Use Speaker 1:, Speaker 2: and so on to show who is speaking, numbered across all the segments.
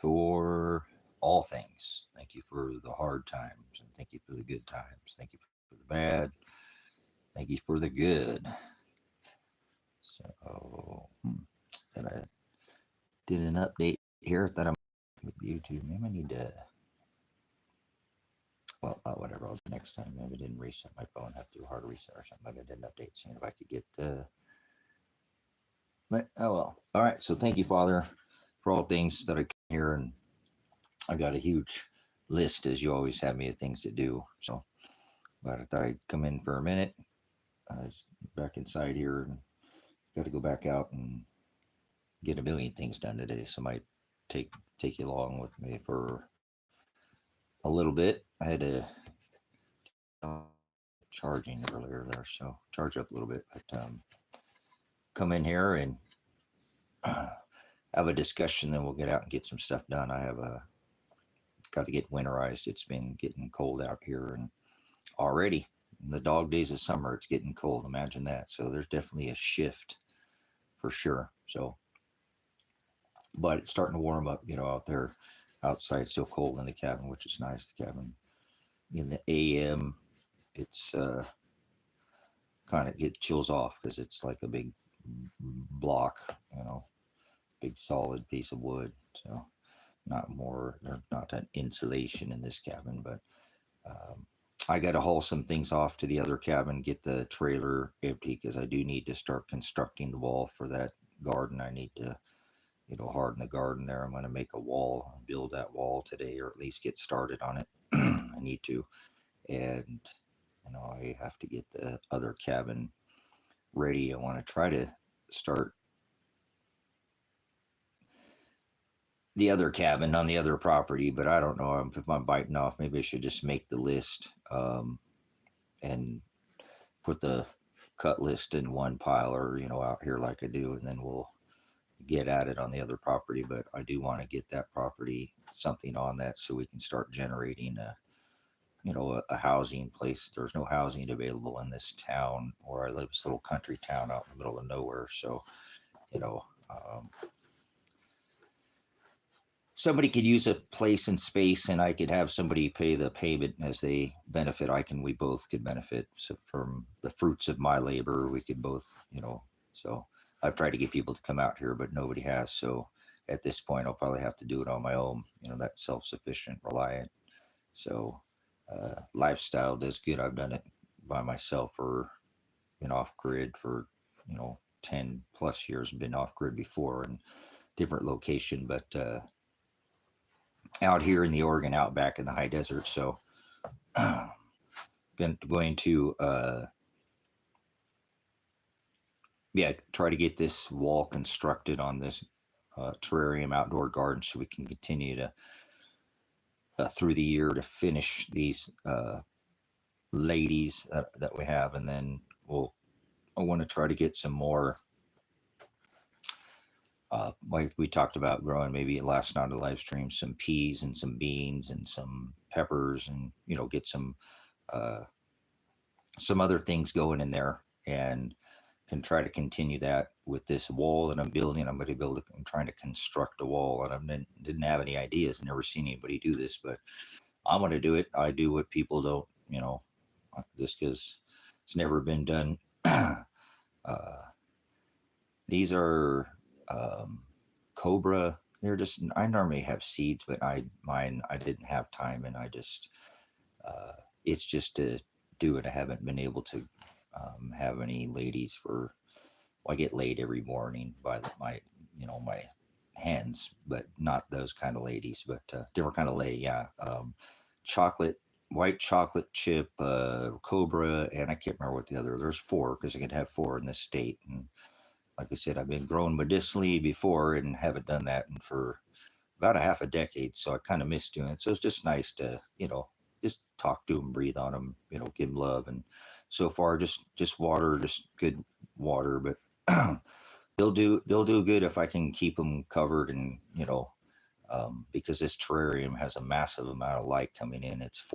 Speaker 1: for all things. Thank you for the hard times, and thank you for the good times. Thank you for the bad. Thank you for the good. So, that I did an update here that I'm with YouTube. Maybe I need to. Well, whatever. I'll do next time. Maybe I didn't reset my phone. Have to do a hard reset or something. But I did an update, seeing if I could get. But oh well. All right. So thank you, Father, for all things that I can hear, and I got a huge list, as you always have me, of things to do. So, but I thought I'd come in for a minute. I was back inside here and got to go back out and get a million things done today. So I might take you along with me for a little bit. I had to charging earlier there, so charge up a little bit. But come in here and have a discussion, then we'll get out and get some stuff done. I have got to get winterized. It's been getting cold out here, and already in the dog days of summer, it's getting cold. Imagine that. So there's definitely a shift for sure. So, but it's starting to warm up, out there. Outside, still cold in the cabin, which is nice. The cabin in the AM, it's kind of get chills off because it's like a big block, big solid piece of wood. So there's not an insulation in this cabin, but I got to haul some things off to the other cabin, get the trailer empty, because I do need to start constructing the wall for that garden. I need to, harden the garden there. I'm going to make a wall, build that wall today, or at least get started on it. I need to. And, I have to get the other cabin ready. I want to try to start the other cabin on the other property, but I don't know if I'm biting off. Maybe I should just make the list and put the cut list in one pile, or out here like I do, and then we'll get at it on the other property. But I do want to get that property something on that so we can start generating a housing place. There's no housing available in this town where I live. It's a little country town out in the middle of nowhere. So, somebody could use a place and space, and I could have somebody pay the payment as they benefit. We both could benefit. So from the fruits of my labor, we could both, so I've tried to get people to come out here, but nobody has. So at this point, I'll probably have to do it on my own, that self-sufficient, reliant. So lifestyle does good. I've done it by myself, or been off grid for, 10 plus years, been off grid before in different location, but out here in the Oregon Outback in the high desert. So going to try to get this wall constructed on this terrarium outdoor garden, so we can continue to through the year to finish these ladies that we have, and then I want to try to get some more. Like we talked about growing maybe last night on the live stream, some peas and some beans and some peppers, and get some other things going in there, and can try to continue that with this wall that I'm building. I'm trying to construct a wall, and I didn't have any ideas, never seen anybody do this, but I'm going to do it. I do what people don't, just because it's never been done. These are Cobra. They're just, I normally have seeds, but I didn't have time, and I just, it's just to do it. I haven't been able to have any ladies I get laid every morning by my hens, but not those kind of ladies, but different kind of lay. Yeah. White chocolate chip, Cobra, and I can't remember what there's 4, because I can have 4 in this state. And like I said, I've been growing medicinally before and haven't done that for about a half a decade. So I kind of miss doing it. So it's just nice to, just talk to them, breathe on them, give them love. And so far, just water, just good water, but they'll do good if I can keep them covered, and, because this terrarium has a massive amount of light coming in. It's 6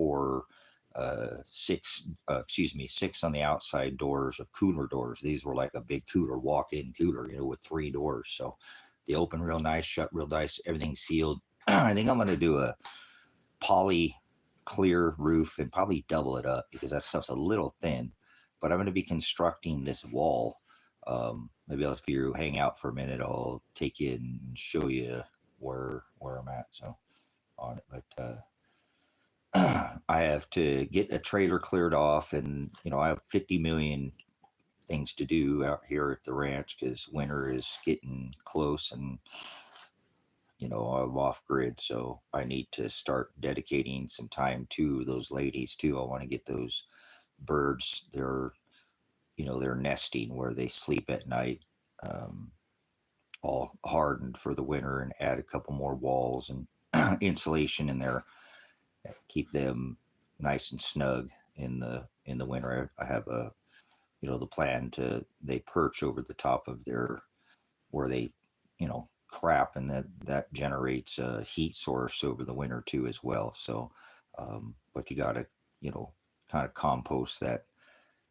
Speaker 1: on the outside doors of cooler doors. These were like a big cooler, walk-in cooler, with 3 doors. So they open real nice, shut real nice, everything's sealed. I think I'm going to do a poly clear roof and probably double it up because that stuff's a little thin. But I'm going to be constructing this wall. Maybe if you hang out for a minute, I'll take you and show you where I'm at. So on it, but I have to get a trailer cleared off, and I have 50 million things to do out here at the ranch because winter is getting close, and I'm off grid, so I need to start dedicating some time to those ladies too. I want to get those birds. They're nesting where they sleep at night, um, all hardened for the winter, and add a couple more walls and insulation in there, keep them nice and snug in the winter. I have the plan to they perch over the top of their where they crap, and that generates a heat source over the winter too as well. So but you got to kind of compost that.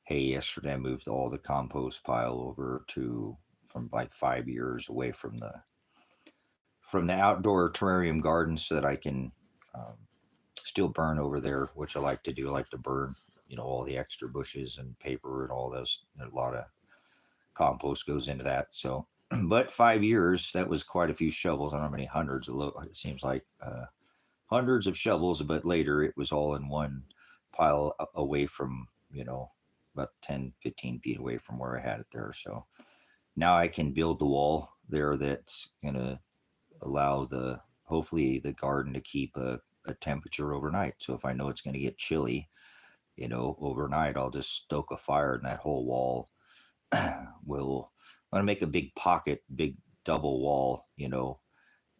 Speaker 1: Hey, yesterday I moved all the compost pile over to from like 5 years away from the outdoor terrarium garden so that I can still burn over there, which I like to do. I like to burn all the extra bushes and paper and all those. A lot of compost goes into that. So but 5 years, that was quite a few shovels. I don't know how many hundreds. It seems like hundreds of shovels, but later it was all in one pile away from, about 10, 15 feet away from where I had it there. So now I can build the wall there that's going to allow hopefully the garden to keep a temperature overnight. So if I know it's going to get chilly, overnight, I'll just stoke a fire in that whole wall. I'm going to make a big pocket, big double wall,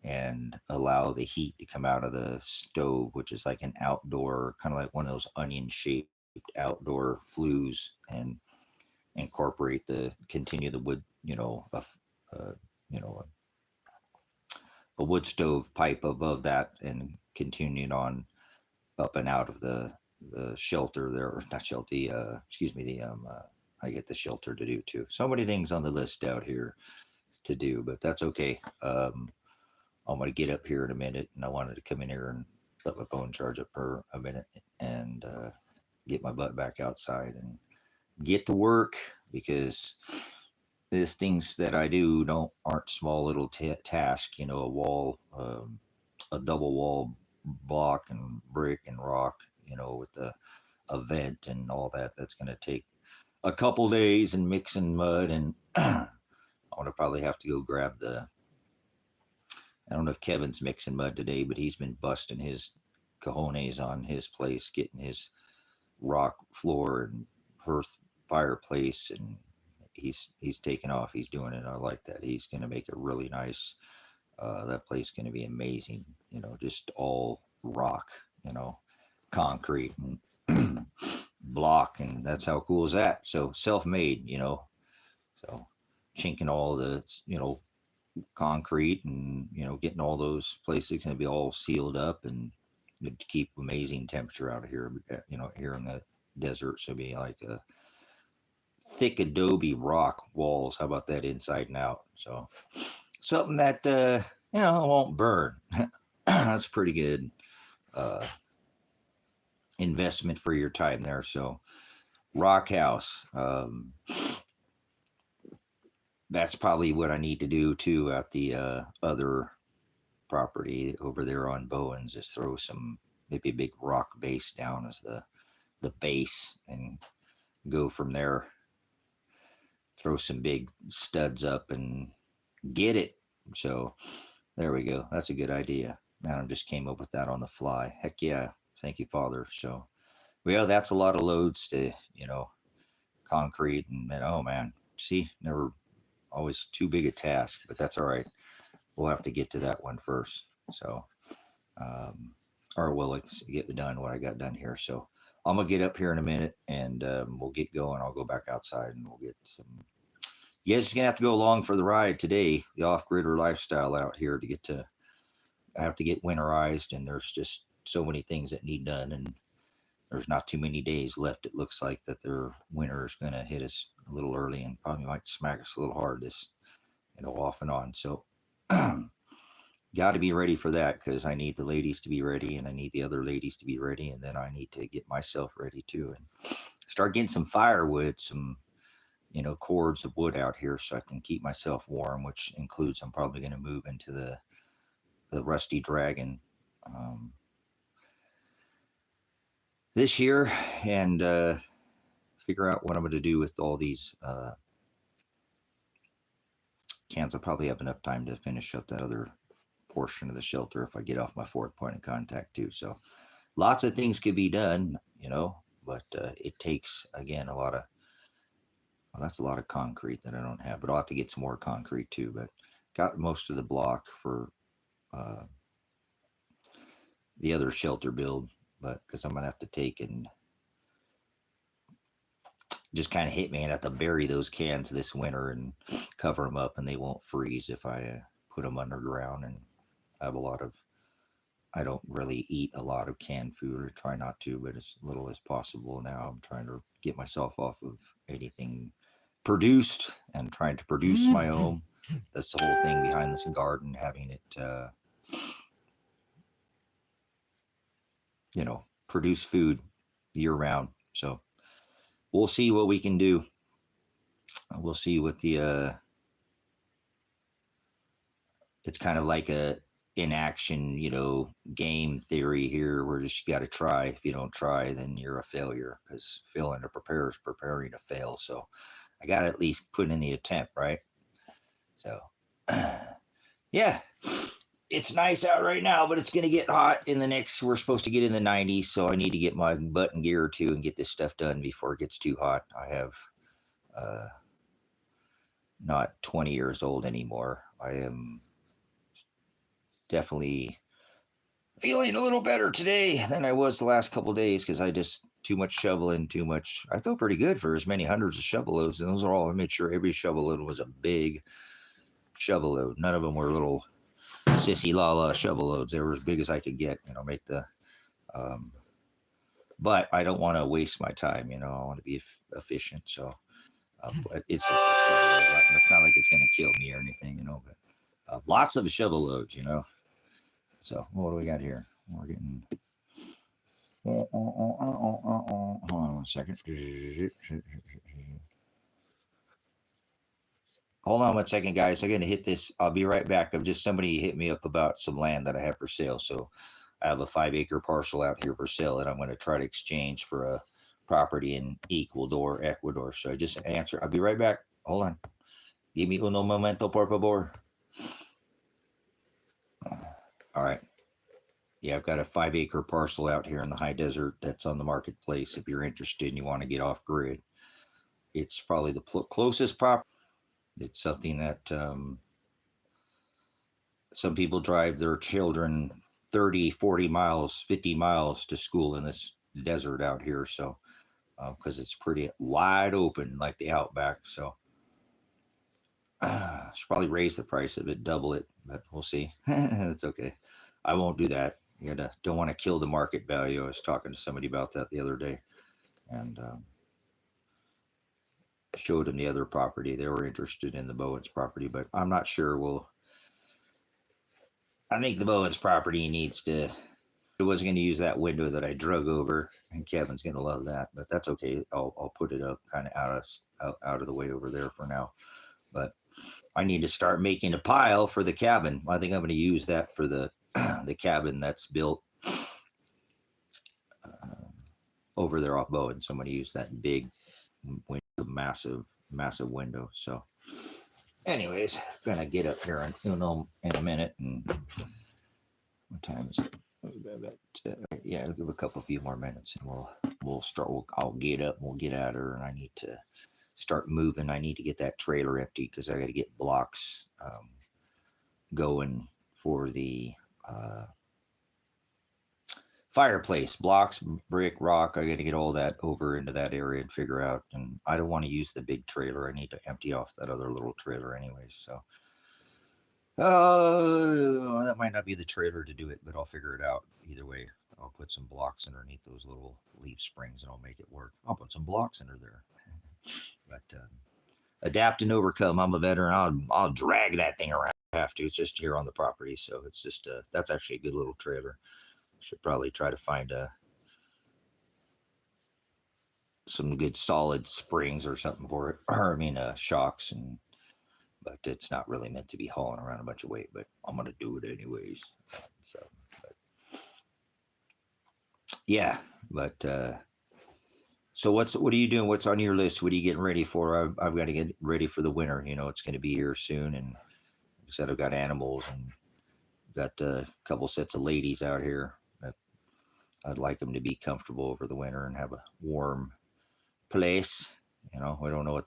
Speaker 1: and allow the heat to come out of the stove, which is like an outdoor, kind of like one of those onion shaped outdoor flues, and continue the wood, uh, you know, a wood stove pipe above that, and continuing on up and out of the shelter there, or not shelter, excuse me, I get the shelter to do too. So many things on the list out here to do, but that's okay. I'm going to get up here in a minute, and I wanted to come in here and let my phone charge up for a minute and get my butt back outside and get to work, because these things that I do aren't small little tasks. A wall, a double wall block and brick and rock, with a vent and all that. That's going to take a couple days, and mixing mud, and I'm going to probably have to go grab I don't know if Kevin's mixing mud today, but he's been busting his cojones on his place, getting his rock floor and hearth fireplace, and he's taking off. He's doing it. I like that. He's going to make it really nice. That place is going to be amazing. Just all rock, concrete and block, and that's how cool is that. So self-made, so chinking all the concrete, and getting all those places going to be all sealed up, and to keep amazing temperature out of here. Here in the desert, so be like a thick adobe rock walls. How about that, inside and out? So something that won't burn. That's pretty good investment for your time there. So rock house. That's probably what I need to do too at the other property over there on Bowens, is throw maybe a big rock base down as the base, and go from there. Throw some big studs up and get it. So there we go. That's a good idea. Man, I just came up with that on the fly. Heck yeah. Thank you, Father. So, well, that's a lot of loads to, concrete, and oh man, see, never always too big a task, but that's all right. We'll have to get to that one first. So, or we'll get done what I got done here. So I'm going to get up here in a minute, and we'll get going. I'll go back outside, and we'll get some. You guys are going to have to go along for the ride today, the off-gridder lifestyle out here I have to get winterized, and there's just so many things that need done, and there's not too many days left. It looks like that their winter is going to hit us a little early, and probably might smack us a little hard this, off and on. So got to be ready for that, because I need the ladies to be ready, and I need the other ladies to be ready, and then I need to get myself ready too, and start getting some firewood, some cords of wood out here so I can keep myself warm, which includes I'm probably going to move into the Rusty Dragon this year, and figure out what I'm going to do with all these cans. I'll probably have enough time to finish up that other portion of the shelter if I get off my 4th point of contact too. So lots of things could be done, but it takes, again, a lot of, well, that's a lot of concrete that I don't have, but I'll have to get some more concrete too. But got most of the block for the other shelter build, but because I'm going to have to take and just kind of hit me and have to bury those cans this winter and cover them up, and they won't freeze if I put them underground. And I have a lot of, I don't really eat a lot of canned food, or try not to, but as little as possible now. I'm trying to get myself off of anything produced and trying to produce my own. That's the whole thing behind this garden, having it, produce food year round. So we'll see what we can do. We'll see what the, it's kind of like a inaction, game theory here, where just you got to try. If you don't try, then you're a failure, because failing to prepare is preparing to fail. So I got to at least put in the attempt, right? So yeah, it's nice out right now, but it's going to get hot in the next, we're supposed to get in the 90s. So I need to get my butt in gear too and get this stuff done before it gets too hot. I have not 20 years old anymore. I am definitely feeling a little better today than I was the last couple of days, because I just too much shoveling, too much. I feel pretty good for as many hundreds of shovel loads, and those are all, I made sure every shovel load was a big shovel load. None of them were little sissy la shovel loads. They were as big as I could get, make the but I don't want to waste my time, I want to be efficient. So but it's just a shovel load, right? It's not like it's going to kill me or anything, but lots of shovel loads, So what do we got here? We're getting, hold on one second. Hold on one second, guys. I'm going to hit this. I'll be right back. Somebody hit me up about some land that I have for sale. So I have a 5-acre parcel out here for sale that I'm going to try to exchange for a property in Ecuador. So I just answer. I'll be right back. Hold on. Give me uno momento, por favor. All right. Yeah, I've got a 5-acre parcel out here in the high desert that's on the marketplace. If you're interested and you want to get off grid, it's probably the closest property. It's something that some people drive their children 30, 40 miles, 50 miles to school in this desert out here. So, because it's pretty wide open, like the Outback. So, should probably raise the price of it, double it, but we'll see. It's okay. I won't do that. Don't want to kill the market value. I was talking to somebody about that the other day, and showed them the other property. They were interested in the Bowens property, but I'm not sure. I think the Bowens property needs to. I wasn't going to use that window that I drug over, and Kevin's going to love that, but that's okay. I'll put it up kind of out of the way over there for now. But I need to start making a pile for the cabin. I think I'm going to use that for the cabin that's built over there off Bowen. So I'm going to use that big window, massive window. So anyways, I'm going to get up here in a minute. And what time is it? Yeah, I'll give a few more minutes, and we'll start. I'll get up and we'll get at her, and I need to start moving. I need to get that trailer empty, because I got to get blocks going for the fireplace. Blocks, brick, rock. I got to get all that over into that area and figure out. And I don't want to use the big trailer. I need to empty off that other little trailer anyways. So that might not be the trailer to do it, but I'll figure it out. Either way, I'll put some blocks underneath those little leaf springs, and I'll make it work. I'll put some blocks under there. But adapt and overcome. I'm a veteran. I'll drag that thing around. have to. It's just here on the property, so it's just that's actually a good little trailer. Should probably try to find some good solid springs or something for it, or I mean shocks, and but it's not really meant to be hauling around a bunch of weight. But I'm gonna do it anyways. So, but, yeah, but so what are you doing? What's on your list? What are you getting ready for? I've got to get ready for the winter. You know, it's going to be here soon, and like I said, I've got animals and got a couple sets of ladies out here. I'd like them to be comfortable over the winter and have a warm place. You know, we don't know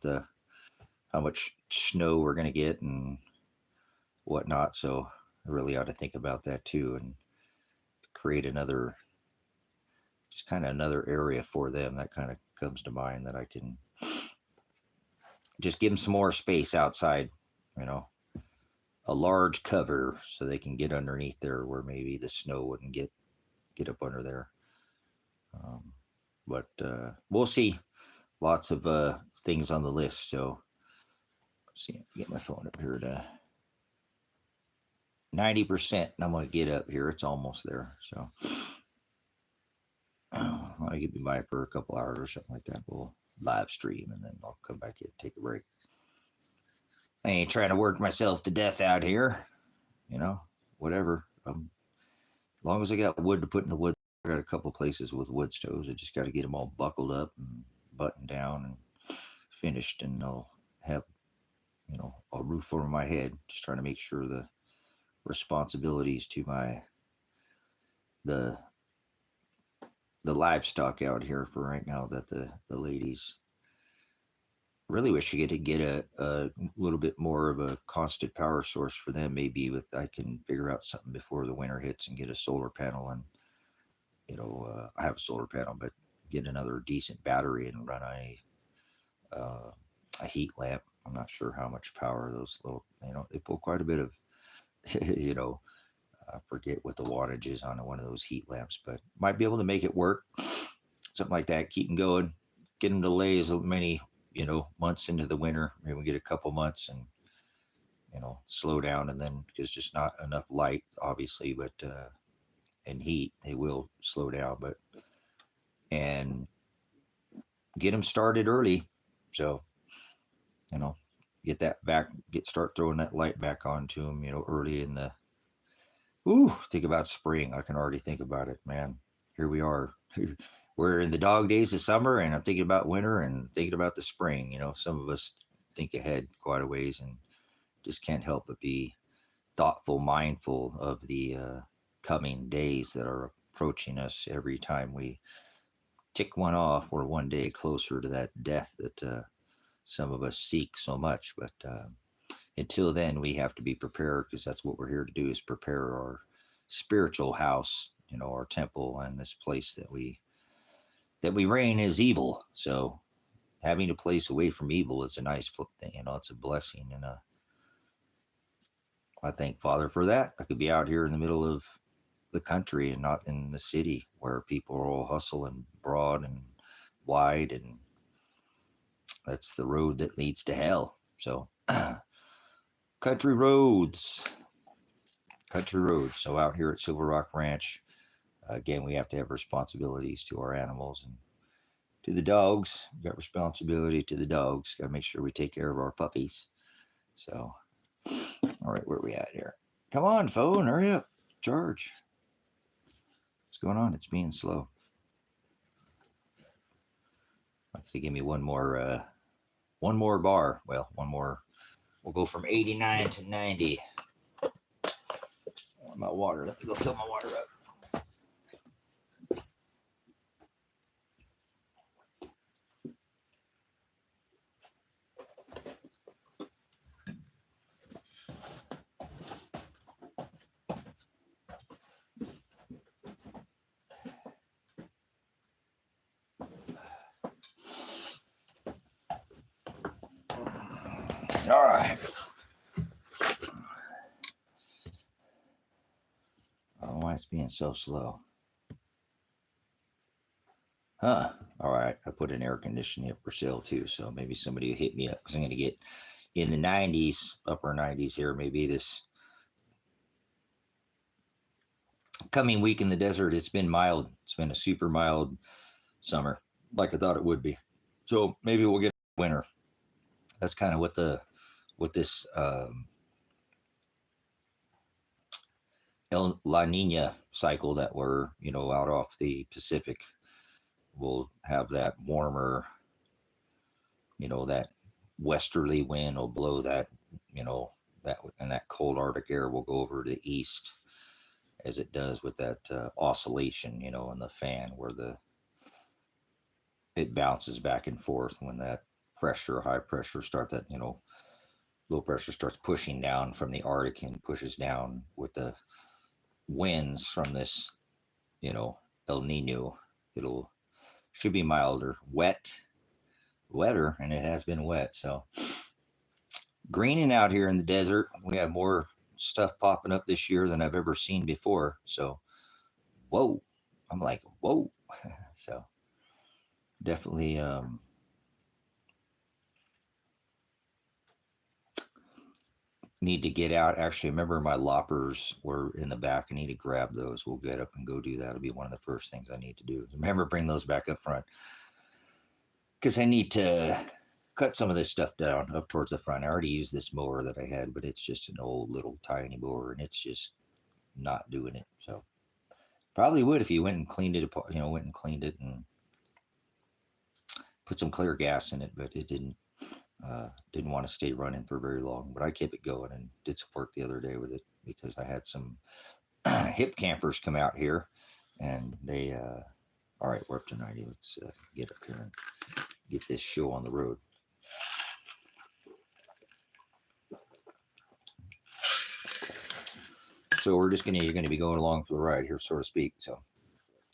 Speaker 1: how much snow we're going to get and whatnot, so I really ought to think about that too and create just kind of another area for them. That kind of comes to mind, that I can just give them some more space outside, you know, a large cover so they can get underneath there where maybe the snow wouldn't get up under there. But we'll see. Lots of things on the list. So let's see, get my phone up here to 90%, and I'm going to get up here. It's almost there. So I'll get me by for a couple hours or something like that. We'll live stream, and then I'll come back and take a break. I ain't trying to work myself to death out here, you know, whatever. As long as I got wood to put in the wood, I got a couple places with wood stoves. I just got to get them all buckled up and buttoned down and finished, and I'll have, you know, a roof over my head. Just trying to make sure the responsibilities to the livestock out here for right now, that the ladies really wish you could get a little bit more of a constant power source for them. Maybe I can figure out something before the winter hits and get a solar panel, and you know, I have a solar panel, but get another decent battery and run a heat lamp. I'm not sure how much power those little, you know, they pull quite a bit of, you know, I forget what the wattage is on one of those heat lamps, but might be able to make it work. Something like that. Keep them going. Get them to lay as many, you know, months into the winter. Maybe we get a couple months and, you know, slow down, and then because just not enough light, obviously, but and heat, they will slow down. But and get them started early, so you know, get that back, start throwing that light back onto them, you know, early in the. Ooh, think about spring. I can already think about it, man. Here we are. We're in the dog days of summer, and I'm thinking about winter and thinking about the spring. You know, some of us think ahead quite a ways and just can't help but be thoughtful, mindful of the coming days that are approaching us. Every time we tick one off, we're one day closer to that death that some of us seek so much. But until then, we have to be prepared, because that's what we're here to do, is prepare our spiritual house, you know, our temple, and this place that we reign is evil. So having a place away from evil is a nice thing, you know, it's a blessing. And I thank Father for that. I could be out here in the middle of the country and not in the city where people are all hustle and broad and wide, and that's the road that leads to hell. So country roads. So out here at Silver Rock Ranch, again, we have to have responsibilities to our animals and to the dogs. We've got responsibility to the dogs. Got to make sure we take care of our puppies. So, all right, where are we at here? Come on, phone, hurry up. Charge. What's going on? It's being slow. Actually, give me one more bar. Well, one more. We'll go from 89 to 90. I want my water. Let me go fill my water up. All right. I don't know why it's being so slow. Huh. All right. I put an air conditioning up for sale too, so maybe somebody will hit me up, because I'm going to get in the 90s, upper 90s here, maybe this coming week in the desert, it's been mild. It's been a super mild summer, like I thought it would be. So maybe we'll get winter. That's kind of what this La Nina cycle that we're, out off the Pacific. We'll have that warmer, that westerly wind will blow that, and that cold Arctic air will go over to the east, as it does with that oscillation, in the fan where it bounces back and forth when that high pressure low pressure starts pushing down from the Arctic and pushes down with the winds from this, El Nino. Should be milder, wetter, and it has been wet. So greening out here in the desert, we have more stuff popping up this year than I've ever seen before. So, whoa, I'm like, whoa. So definitely need to get out. Actually, I remember my loppers were in the back. I need to grab those. We'll get up and go do that. It'll be one of the first things I need to do. Remember, bring those back up front, because I need to cut some of this stuff down up towards the front. I already used this mower that I had, but it's just an old little tiny mower, and it's just not doing it. So probably would if you went and cleaned it, and put some clear gas in it, but it didn't want to stay running for very long. But I kept it going and did some work the other day with it, because I had some hip campers come out here, and they all right, we're up to 90. Let's get up here and get this show on the road. So you're going to be going along for the ride here, so to speak. So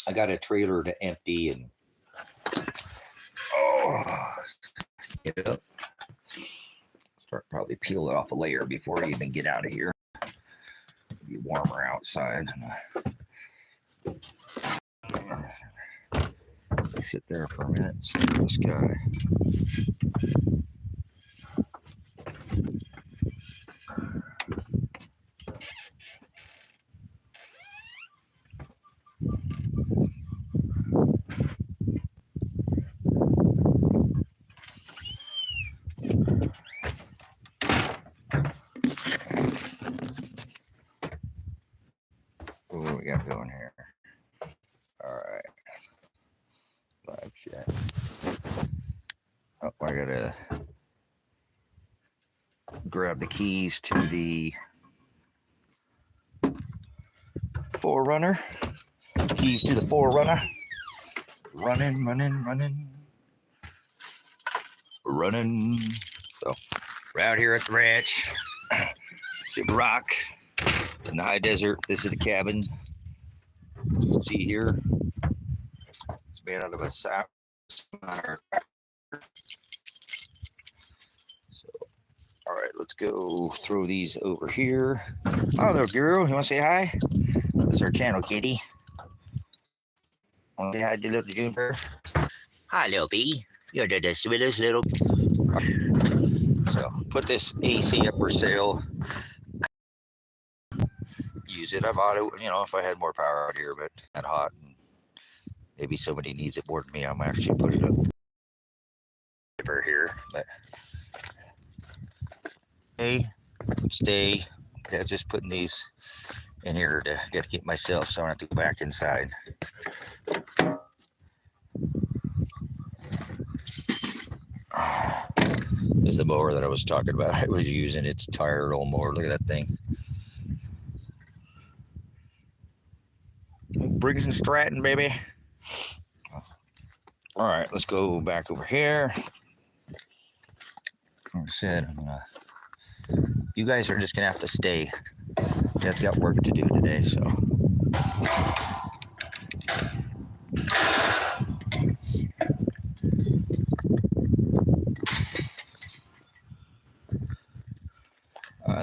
Speaker 1: I got a trailer to empty, and get it up. Start probably peel it off a layer before I even get out of here. It'll be warmer outside. Sit there for a minute and see this guy. What do we got going here? All right. Live chat. Oh, I gotta grab the keys to the 4Runner. Keys to the 4Runner. Running. So we're out here at the ranch. Super Rock in the high desert. This is the cabin. As you can see here, it's made out of a sap. So, all right, let's go throw these over here. Oh, there, girl. You want to say hi? That's our channel, kitty. Want to say hi to little Juniper? Hi, little bee. You're the sweetest little. So, put this AC up for sale. Use it. I bought it, if I had more power out here, but not hot. And maybe somebody needs it more than me. I'm actually put it up here. But hey, stay. Yeah, just putting these in here to get to keep myself, so I don't have to go back inside. This is the mower that I was talking about. I was using. It's a tired old mower. Look at that thing. Briggs and Stratton, baby. All right, let's go back over here. Like I said, you guys are just gonna have to stay. Dad's got work to do today, so.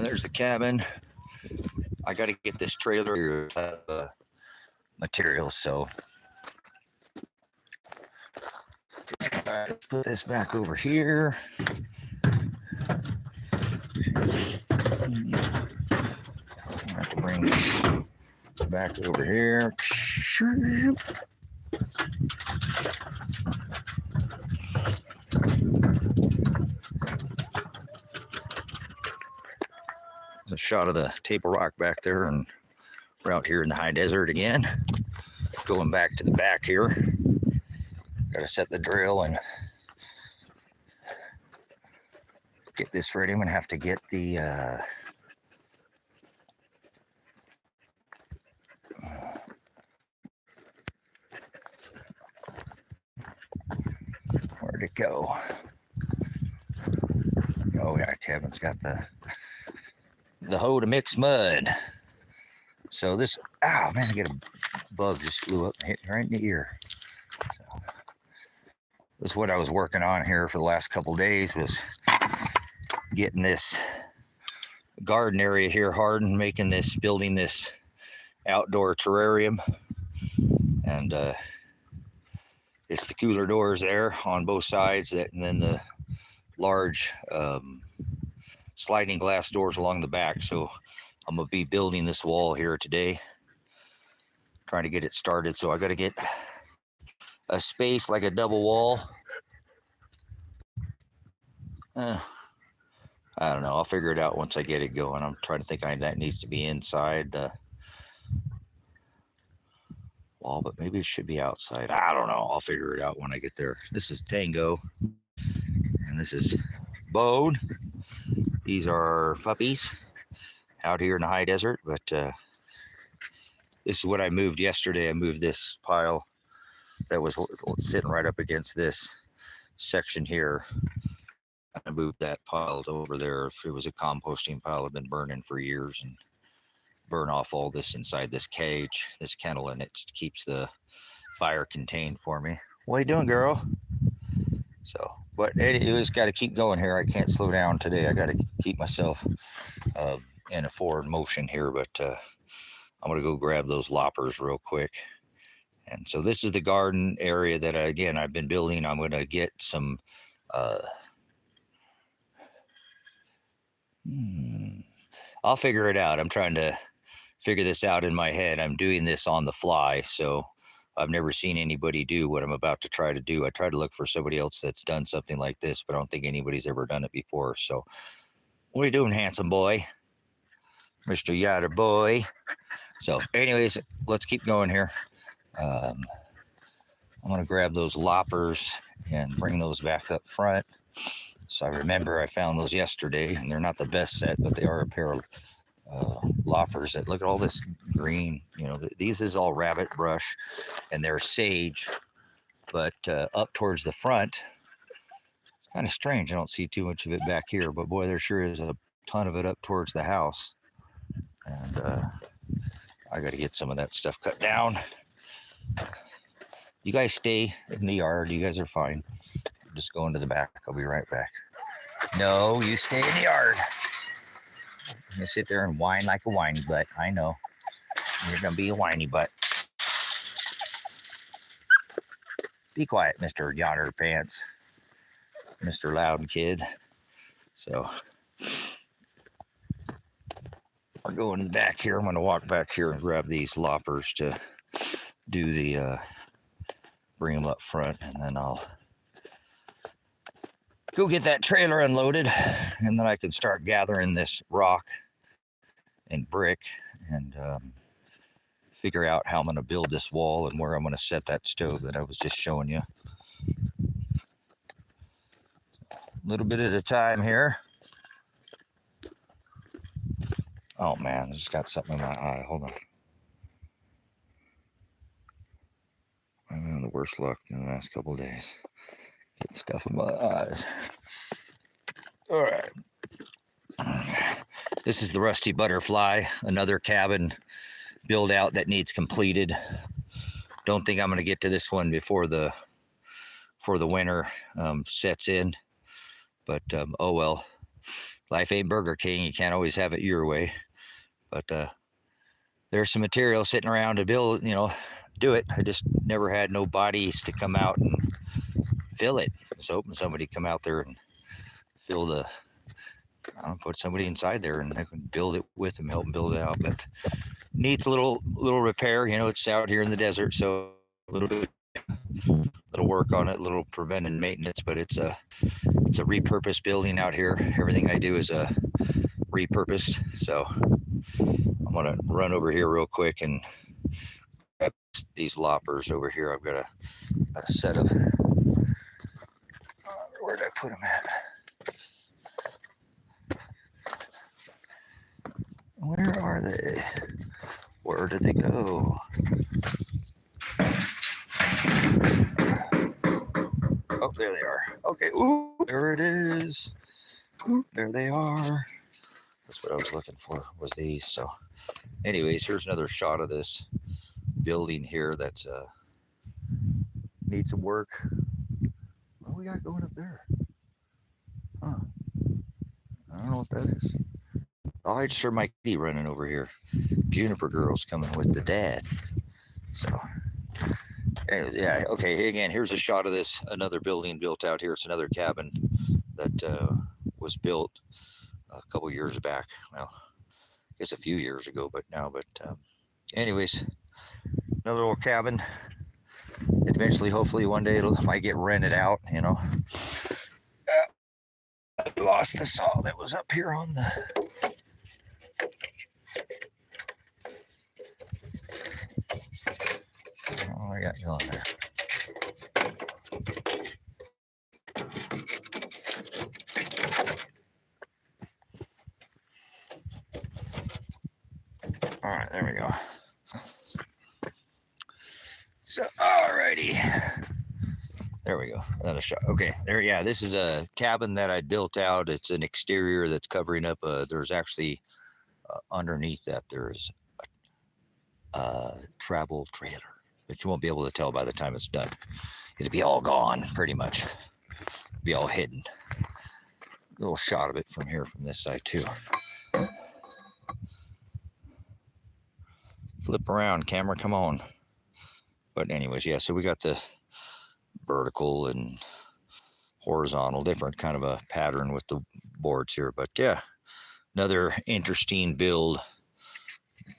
Speaker 1: There's the cabin. I got to get this trailer material, so. All right, let's put this back over here. I have to bring Back over here. A shot of the table rock back there, and we're out here in the high desert again. Going back to the back here. Got to set the drill and get this ready. I'm going to have to get the where'd it go? Oh yeah, Kevin's got the hoe to mix mud. So this, oh man, I get a bug just flew up and hit me right in the ear. So this is what I was working on here for the last couple of days, was getting this garden area here hardened, building this outdoor terrarium. And it's the cooler doors there on both sides, and then the large sliding glass doors along the back. So I'm gonna be building this wall here today, trying to get it started. So I got to get a space like a double wall. I don't know. I'll figure it out once I get it going. I'm trying to think that needs to be inside the wall, but maybe it should be outside. I don't know. I'll figure it out when I get there. This is Tango, and this is Bode. These are puppies out here in the high desert, but this is what I moved yesterday. I moved this pile that was sitting right up against this section here. I moved that pile over there. It was a composting pile I've been burning for years, and burn off all this inside this cage, this kennel, and it keeps the fire contained for me. What are you doing, girl? So, but anyways, got to keep going here. I can't slow down today. I got to keep myself in a forward motion here, but I'm going to go grab those loppers real quick. And so this is the garden area that, I've been building. I'm going to get some I'll figure it out. I'm trying to figure this out in my head. I'm doing this on the fly, so I've never seen anybody do what I'm about to try to do. I try to look for somebody else that's done something like this, but I don't think anybody's ever done it before. So what are you doing, handsome boy? Mr. Yatter boy. So anyways, let's keep going here. I'm going to grab those loppers and bring those back up front. So I remember I found those yesterday, and they're not the best set, but they are a pair of loppers that, look at all this green. You know, these is all rabbit brush, and they're sage, but up towards the front, it's kind of strange. I don't see too much of it back here, but boy, there sure is a ton of it up towards the house. And I got to get some of that stuff cut down. You guys stay in the yard. You guys are fine. Just go into the back. I'll be right back. No, you stay in the yard. You sit there and whine like a whiny butt. I know. You're going to be a whiny butt. Be quiet, Mr. Yonder Pants. Mr. Loud Kid. So I'll go in the back here. I'm going to walk back here and grab these loppers to do the, bring them up front, and then I'll go get that trailer unloaded, and then I can start gathering this rock and brick and figure out how I'm going to build this wall and where I'm going to set that stove that I was just showing you. A little bit at a time here. Oh man, I just got something in my eye. Hold on. I'm having the worst luck in the last couple of days. Getting stuff in my eyes. All right. This is the Rusty Butterfly, another cabin build out that needs completed. Don't think I'm going to get to this one before the winter sets in, but oh well. Life ain't Burger King. You can't always have it your way. But there's some material sitting around to build, do it. I just never had no bodies to come out and fill it. So hoping somebody come out there and fill put somebody inside there and I can build it with them, help them build it out. But needs a little repair. You know, it's out here in the desert, so a little work on it, a little preventive maintenance. But it's a repurposed building out here. Everything I do is repurposed. So I'm gonna run over here real quick and grab these loppers over here. I've got a set of. Where did I put them at? Where are they? Where did they go? Oh, there they are. Okay. Ooh, there it is. Ooh, there they are. That's what I was looking for, was these. So anyways, here's another shot of this building here that's needs some work. What do we got going up there? Huh. I don't know what that is. Oh, I just heard my kitty running over here. Juniper girl's coming with the dad. So anyways, yeah, okay, again, here's a shot of this, another building built out here. It's another cabin that was built a couple years back. Well, I guess a few years ago, but anyways, another little cabin. Eventually, hopefully one day it might get rented out, you know. I lost the saw that was up here on the... Oh, I got going there. All right, there we go. So, alrighty. There we go. Another shot. Okay, there. Yeah, this is a cabin that I built out. It's an exterior that's covering up. There's actually underneath that there's a travel trailer, but you won't be able to tell by the time it's done. It'll be all gone, pretty much. It'll be all hidden. A little shot of it from here, from this side too. Flip around, camera, come on. But anyways, yeah, so we got the vertical and horizontal, different kind of a pattern with the boards here. But yeah, another interesting build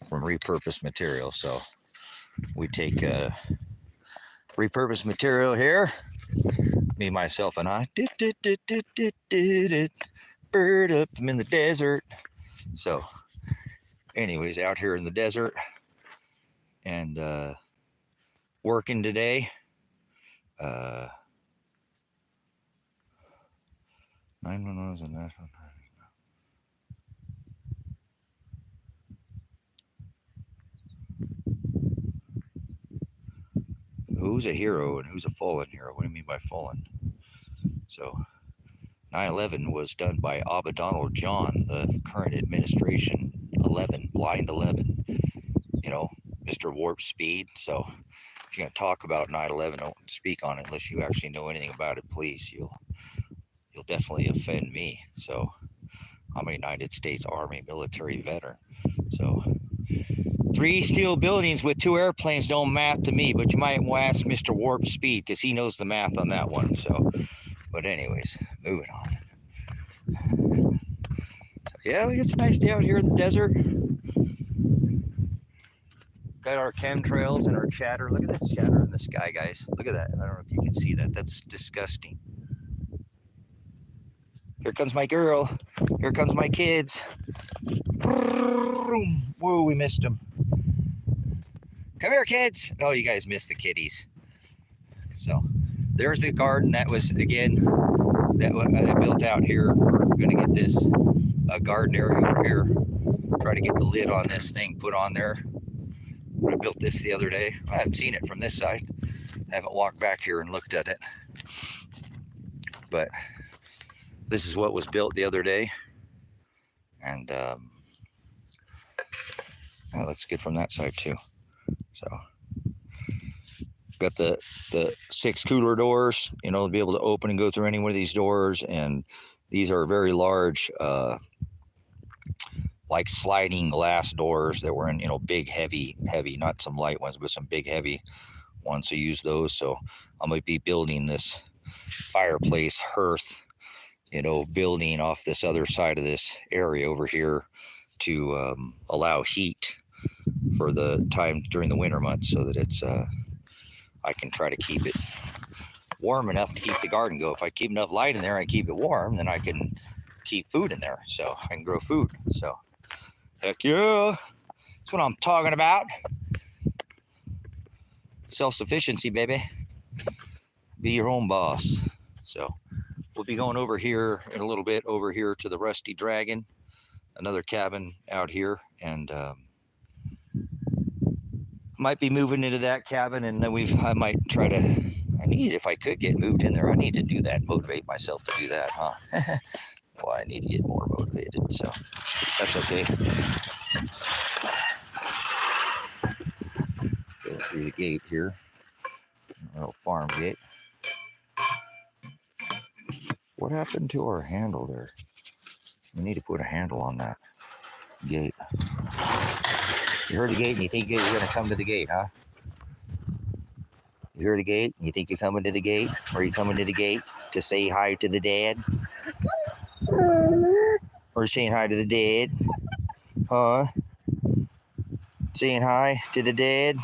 Speaker 1: from repurposed material. So we take repurposed material here, me, myself, and I. Bird up, I'm in the desert. So anyways, out here in the desert and working today. 911 is a national. Who's a hero and who's a fallen hero? What do you mean by fallen? So 9/11 was done by Donald John, the current administration. 11, blind 11. You know, Mr. Warp Speed. So if you're going to talk about 9/11, don't speak on it unless you actually know anything about it, please. You'll definitely offend me. So I'm a United States Army military veteran. So 3 steel buildings with 2 airplanes don't math to me, but you might ask Mr. Warp Speed because he knows the math on that one. So, but anyways, moving on. So yeah, it's a nice day out here in the desert. Got our chemtrails and our chatter. Look at this chatter in the sky, guys. Look at that. I don't know if you can see that. That's disgusting. Here comes my girl. Here comes my kids. Whoa, we missed them. Come here, kids. Oh, you guys missed the kitties. So there's the garden that was, again, that I built out here. We're going to get this garden area over here. Try to get the lid on this thing put on there. I built this the other day. I haven't seen it from this side. I haven't walked back here and looked at it. But this is what was built the other day. And let's get from that side too. So got the 6 cooler doors, you know, to be able to open and go through any one of these doors. And these are very large, like sliding glass doors that were in, you know, big, heavy, not some light ones, but some big, heavy ones. So use those. So I'm going to be building this fireplace hearth, you know, building off this other side of this area over here to allow heat for the time during the winter months, so that it's I can try to keep it warm enough to keep the garden go. If I keep enough light in there, I keep it warm, then I can keep food in there, so I can grow food. So heck yeah, that's what I'm talking about. Self-sufficiency, baby. Be your own boss. So we'll be going over here in a little bit, over here to the Rusty Dragon, another cabin out here, and might be moving into that cabin, and then I might try to, if I could get moved in there, I need to do that, motivate myself to do that, huh? Well, I need to get more motivated, so that's okay. Go through the gate here, a little farm gate. What happened to our handle there? We need to put a handle on that gate. You heard the gate and you think you're going to come to the gate, huh? You hear the gate and you think you're coming to the gate? Or are you coming to the gate to say hi to the dad? Or saying hi to the dad? Huh? Saying hi to the dad?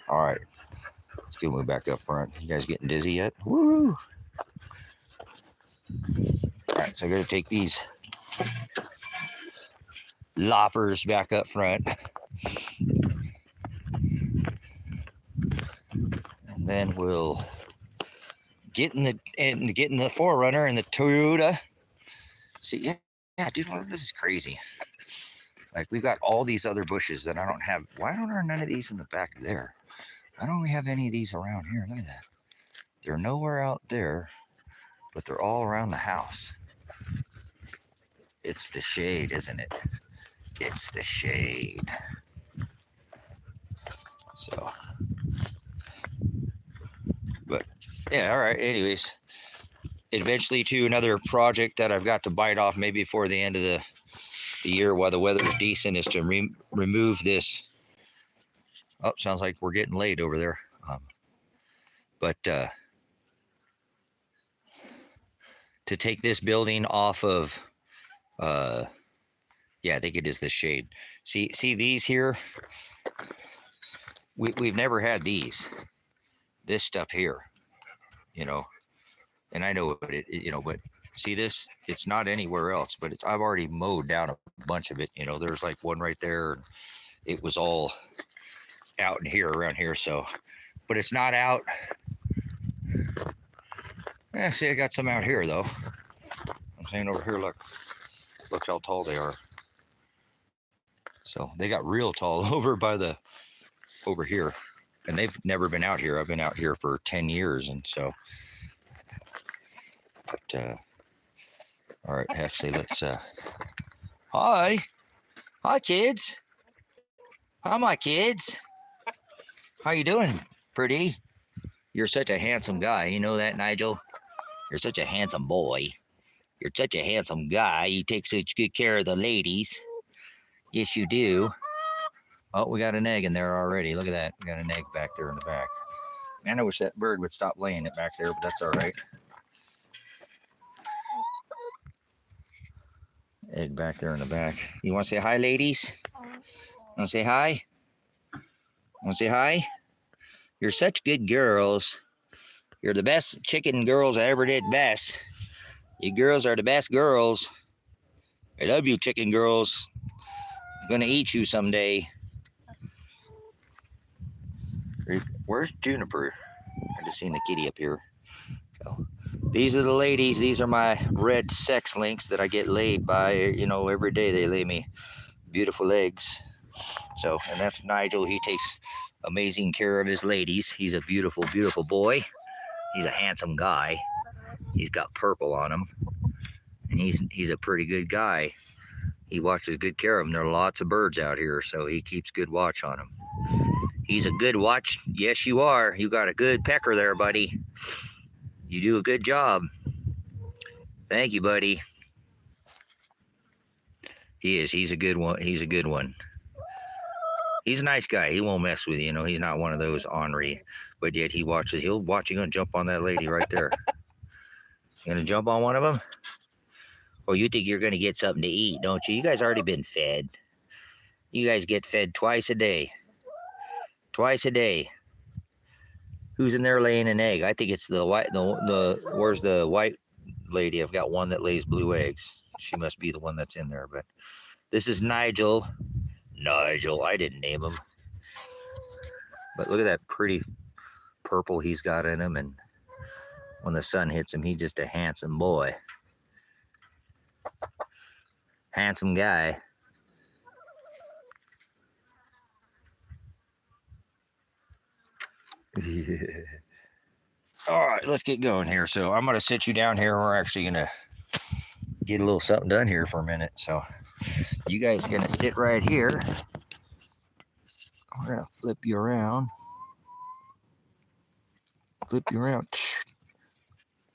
Speaker 1: All right. Let's go move back up front. You guys getting dizzy yet? Woo! All right, so I got to take these loppers back up front. And then we'll get in the 4Runner and the Toyota. See, yeah, dude, this is crazy. Like, we've got all these other bushes that I don't have. Why don't there none of these in the back there? Why don't we have any of these around here? Look at that. They're nowhere out there, but they're all around the house. It's the shade, isn't it? It's the shade. So, but yeah, all right. Anyways, eventually to another project that I've got to bite off maybe before the end of the year while the weather's decent is to remove this. Oh, sounds like we're getting late over there. But to take this building off of, yeah, I think it is the shade. See these here? We've never had these. This stuff here, you know, and I know what but see this? It's not anywhere else, but I've already mowed down a bunch of it. You know, there's like one right there. And it was all out in here, around here. So, but it's not out. Yeah, see, I got some out here though. I'm saying over here, look how tall they are. So they got real tall over here, and they've never been out here. I've been out here for 10 years, and so. But all right, actually, let's. Hi kids. Hi, my kids. How you doing, pretty? You're such a handsome guy. You know that, Nigel? You're such a handsome boy. You're such a handsome guy. You take such good care of the ladies. Yes, you do. Oh, we got an egg in there already. Look at that. We got an egg back there in the back. Man, I wish that bird would stop laying it back there, but that's all right. Egg back there in the back. You want to say hi, ladies? Want to say hi? Want to say hi? You're such good girls. You're the best chicken girls I ever did best. You girls are the best girls. I love you, chicken girls. I'm gonna eat you someday. Where's Juniper? I just seen the kitty up here. So these are the ladies. These are my red sex links that I get laid by. You know, every day they lay me beautiful eggs. So, and that's Nigel. He takes amazing care of his ladies. He's a beautiful, beautiful boy. He's a handsome guy. He's got purple on him, and he's a pretty good guy. He watches good care of them. There are lots of birds out here, so he keeps good watch on them. He's a good watch. Yes, you are. You got a good pecker there, buddy. You do a good job. Thank you, buddy. He is. He's a good one. He's a good one. He's a nice guy. He won't mess with you. You know, he's not one of those ornery, but yet he watches. He'll watch you gonna jump on that lady right there. You gonna jump on one of them? Or you think you're gonna get something to eat, don't you? You guys already been fed. You guys get fed twice a day. Twice a day. Who's in there laying an egg? I think it's the white. Where's the white lady? I've got one that lays blue eggs. She must be the one that's in there. But this is Nigel. Nigel. I didn't name him. But look at that pretty purple he's got in him, and when the sun hits him, he's just a handsome boy. Handsome guy. Yeah. All right, let's get going here. So I'm going to sit you down here. We're actually going to get a little something done here for a minute. So you guys are going to sit right here. We're going to flip you around. Flip you around.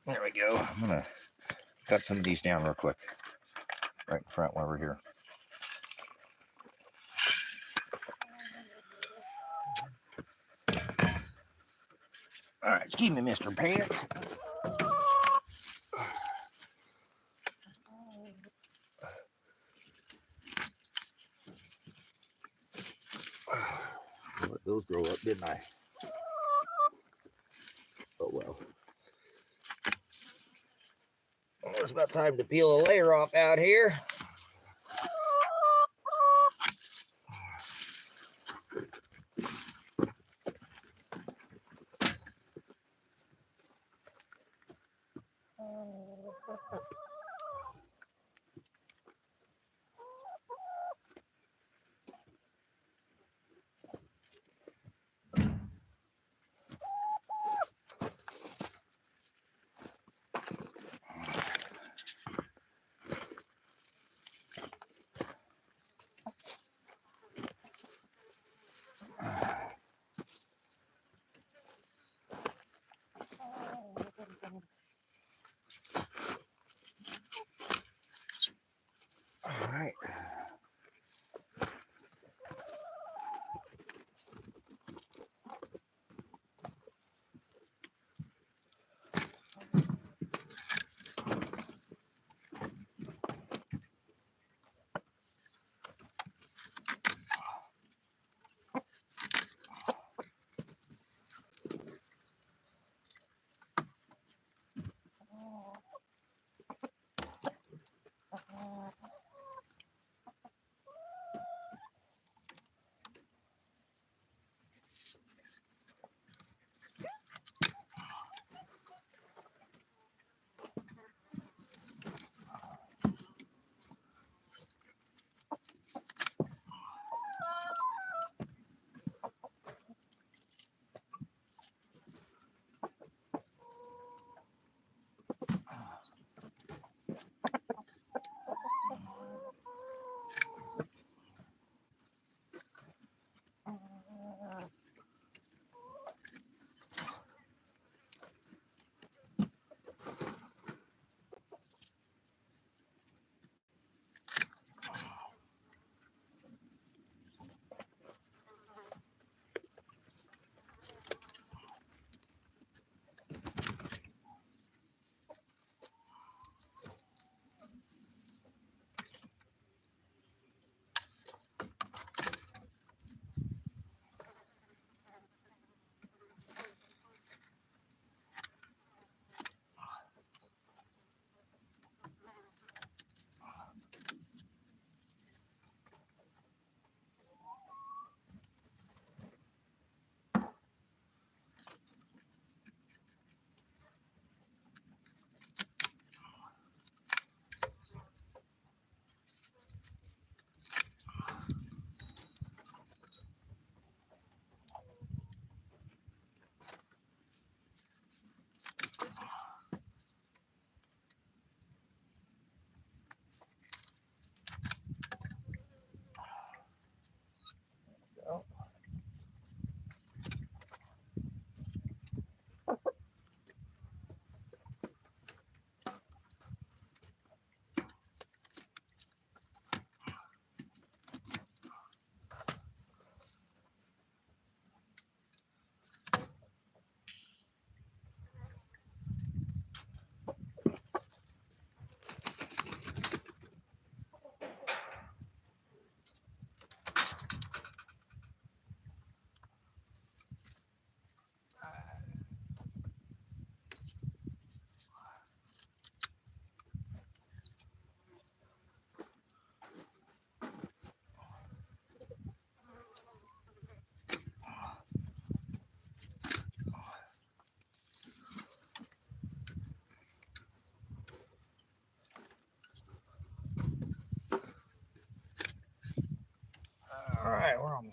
Speaker 1: There we go. I'm going to cut some of these down real quick. Right in front while we're here. All right, excuse me, Mr. Pants. Let those grow up, didn't I? Oh well. Well, it's about time to peel a layer off out here.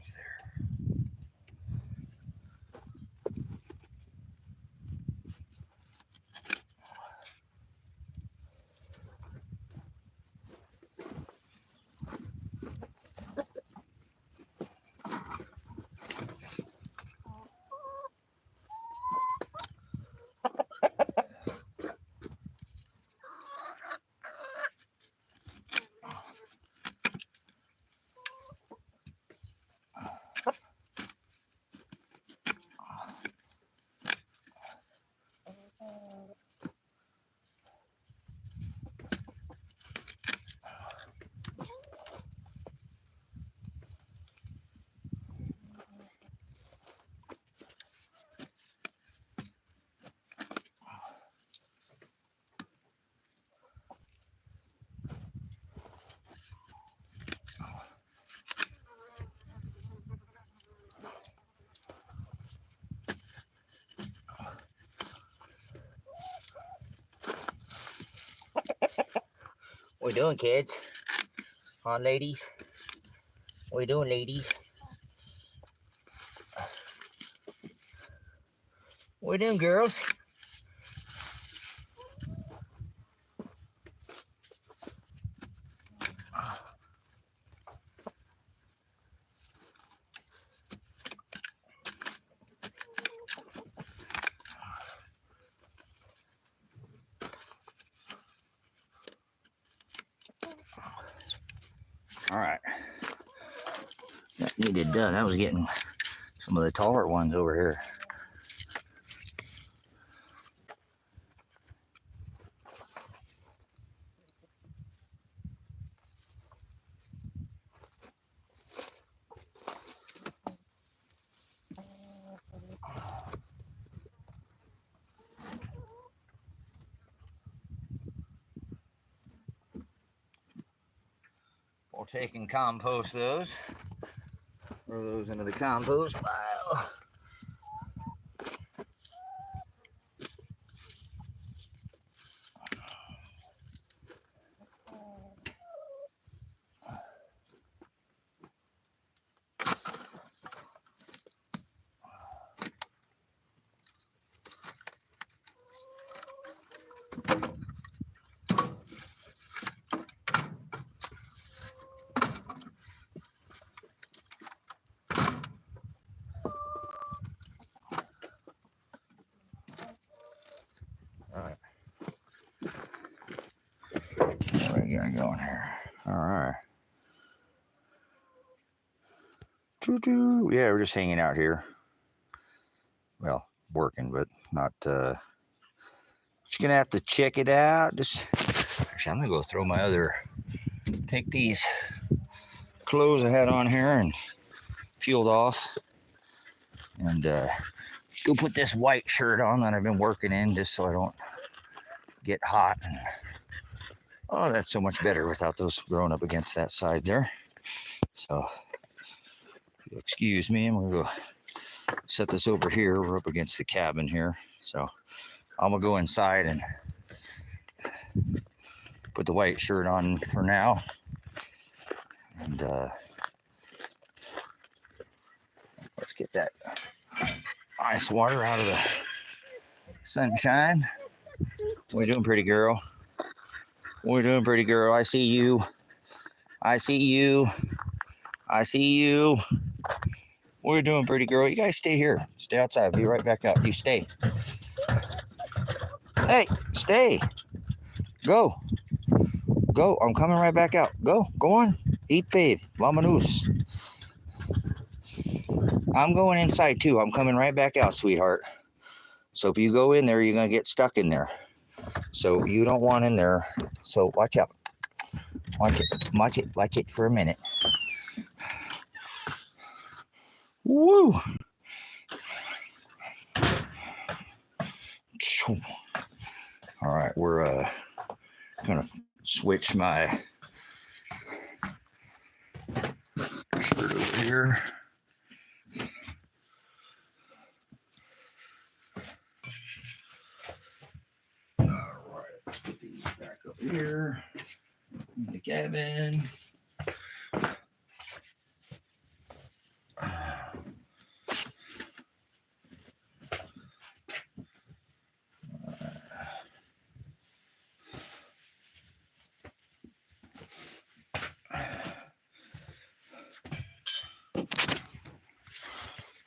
Speaker 1: He's there. What you doing, kids? Huh, ladies? What you doing, ladies? What you doing, girls? All right. That needed done. I was getting some of the taller ones over here. We'll take and compost those. Throw those into the compost pile. Alright. What are you going here? Alright. Yeah, we're just hanging out here. Well, working, but not just gonna have to check it out. Actually, I'm gonna go throw my take these clothes I had on here and peeled off, and go put this white shirt on that I've been working in just so I don't get hot. And, oh, that's so much better without those growing up against that side there. So, excuse me, I'm gonna go set this over here. We're up against the cabin here, so I'm gonna go inside and put the white shirt on for now, and let's get that ice water out of the sunshine. What are you doing, pretty girl? What are you doing, pretty girl? I see you. I see you. I see you. What are you doing, pretty girl? You guys stay here. Stay outside. I'll be right back out. You stay. Hey, stay. Go. Go. I'm coming right back out. Go. Go on. Eat, babe. Vamonos. I'm going inside too. I'm coming right back out, sweetheart. So if you go in there, you're going to get stuck in there. So you don't want in there. So watch out. Watch it. Watch it. Watch it for a minute. Woo! All right, we're gonna switch my shirt over here. All right, let's get these back up here in the cabin.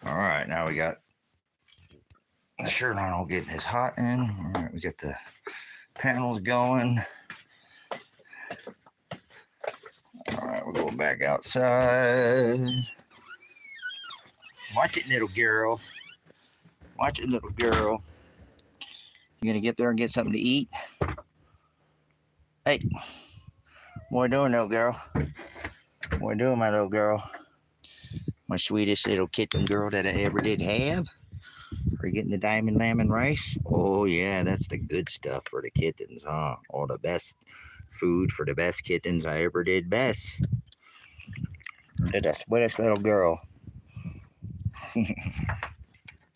Speaker 1: All right, now we got the shirt on all getting his hot in. All right, we got the panels going. All right, we're going back outside. Watch it, little girl. Watch it, little girl. You gonna get there and get something to eat? Hey, what are you doing, little girl? What are you doing, my little girl? My sweetest little kitten girl that I ever did have. Are you getting the diamond lamb and rice? Oh yeah, that's the good stuff for the kittens, huh? All the best food for the best kittens I ever did best. Look at the sweetest little girl.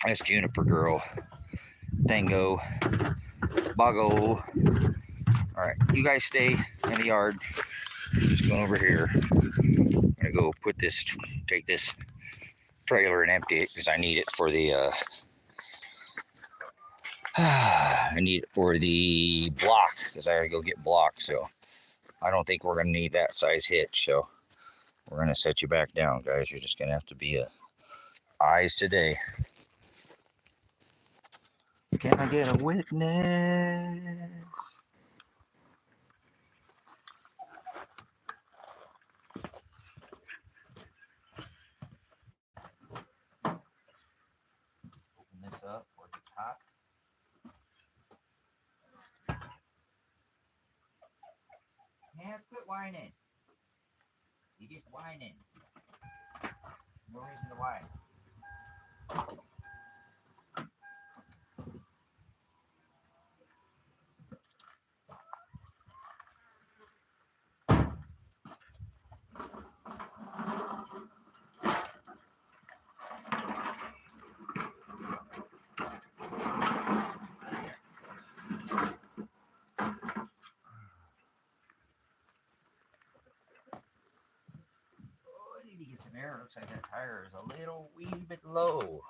Speaker 1: That's Juniper girl. Dango. Boggo. Alright, you guys stay in the yard. Just going over here. I'm gonna go take this trailer and empty it because I need it for the I need it for the block because I gotta go get blocks. So I don't think we're gonna need that size hitch. So we're gonna set you back down, guys. You're just gonna have to be eyes today. Can I get a witness? Open this up before it gets hot. Hands, quit whining. You just whining. No reason to whine. Oh, I need to get some air. Looks like that tire is a little wee bit low.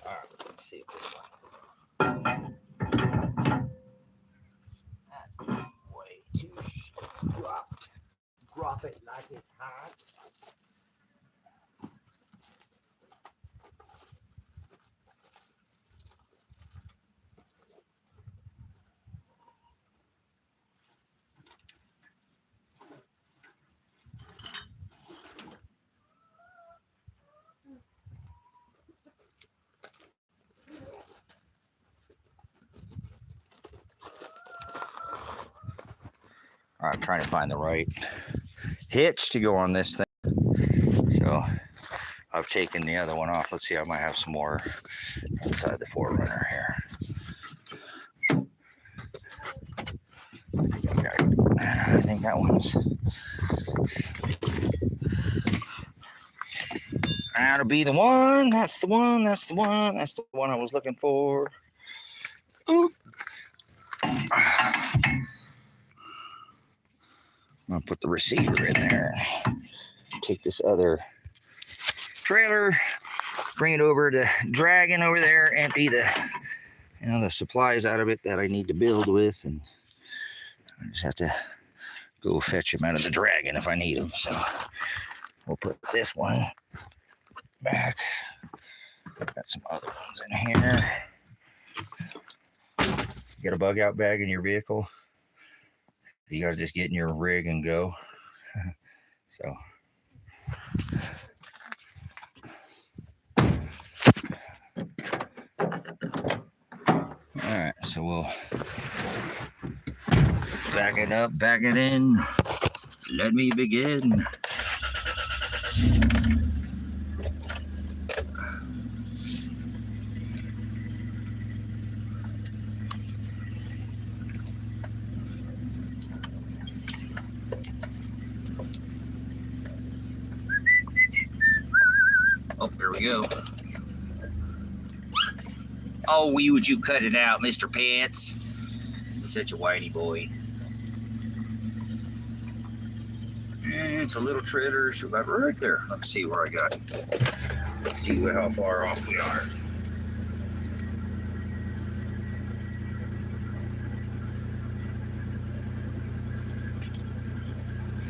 Speaker 1: All right, let's see if this one. That's way too dropped. Drop it like it's hot. I'm trying to find the right hitch to go on this thing. So I've taken the other one off. Let's see, I might have some more inside the Forerunner here. I think that one's... That'll be the one. That's the one. That's the one. That's the one I was looking for. Oop. I'm gonna put the receiver in there. Take this other trailer, bring it over to Dragon over there, empty the, the supplies out of it that I need to build with, and I just have to go fetch them out of the Dragon if I need them. So we'll put this one back. Got some other ones in here. Get a bug out bag in your vehicle. You gotta just get in your rig and go. So all right, so we'll back it up, back it in. Let me begin. Oh, there we go. Oh, would you cut it out, Mr. Pants? He's such a whitey boy. And it's a little trailer, so about right there. Let's see where I got. Let's see how far off we are.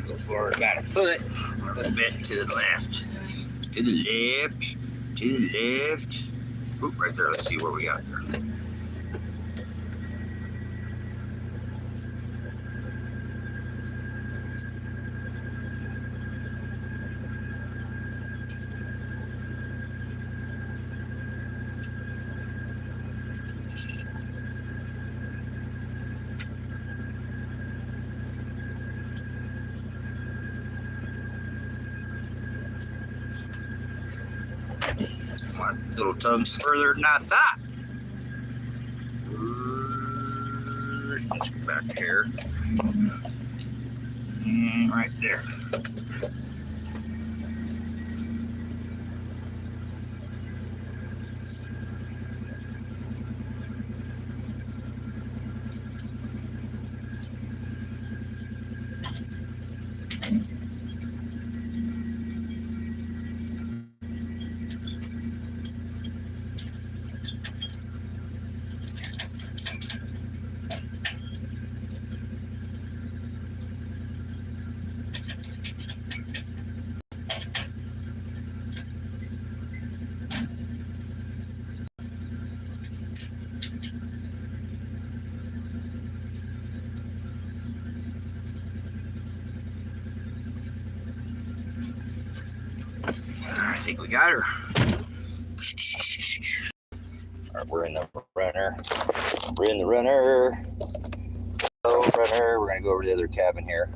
Speaker 1: Go forward about a foot, a little bit to the left. To the left, to the left. Oop, right there. Let's see where we got here. My little tongue's further than I thought. Let's go back here. Right there. I think we got her. All right, we're in the runner. We're in the runner. Oh, runner. We're gonna go over to the other cabin here.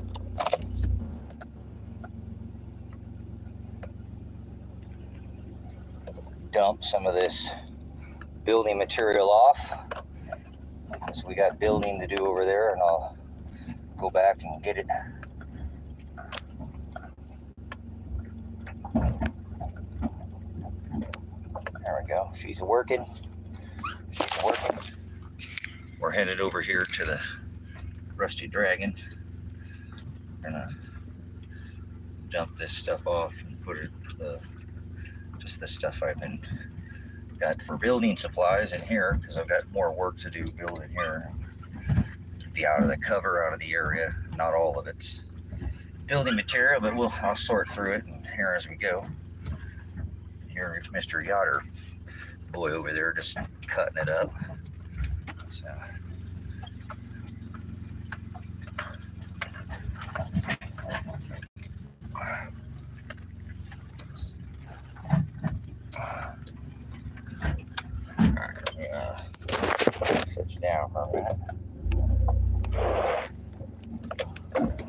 Speaker 1: Dump some of this building material off. So we got building to do over there, and I'll go back and get it. There we go. She's working. She's working. We're headed over here to the Rusty Dragon. Gonna dump this stuff off and put it, just the stuff I've been got for building supplies in here, because I've got more work to do building here. Be out of the cover, out of the area. Not all of it's building material, but I'll sort through it and here as we go. Here is Mr. Yoder boy over there just cutting it up. So. Sit down for a minute.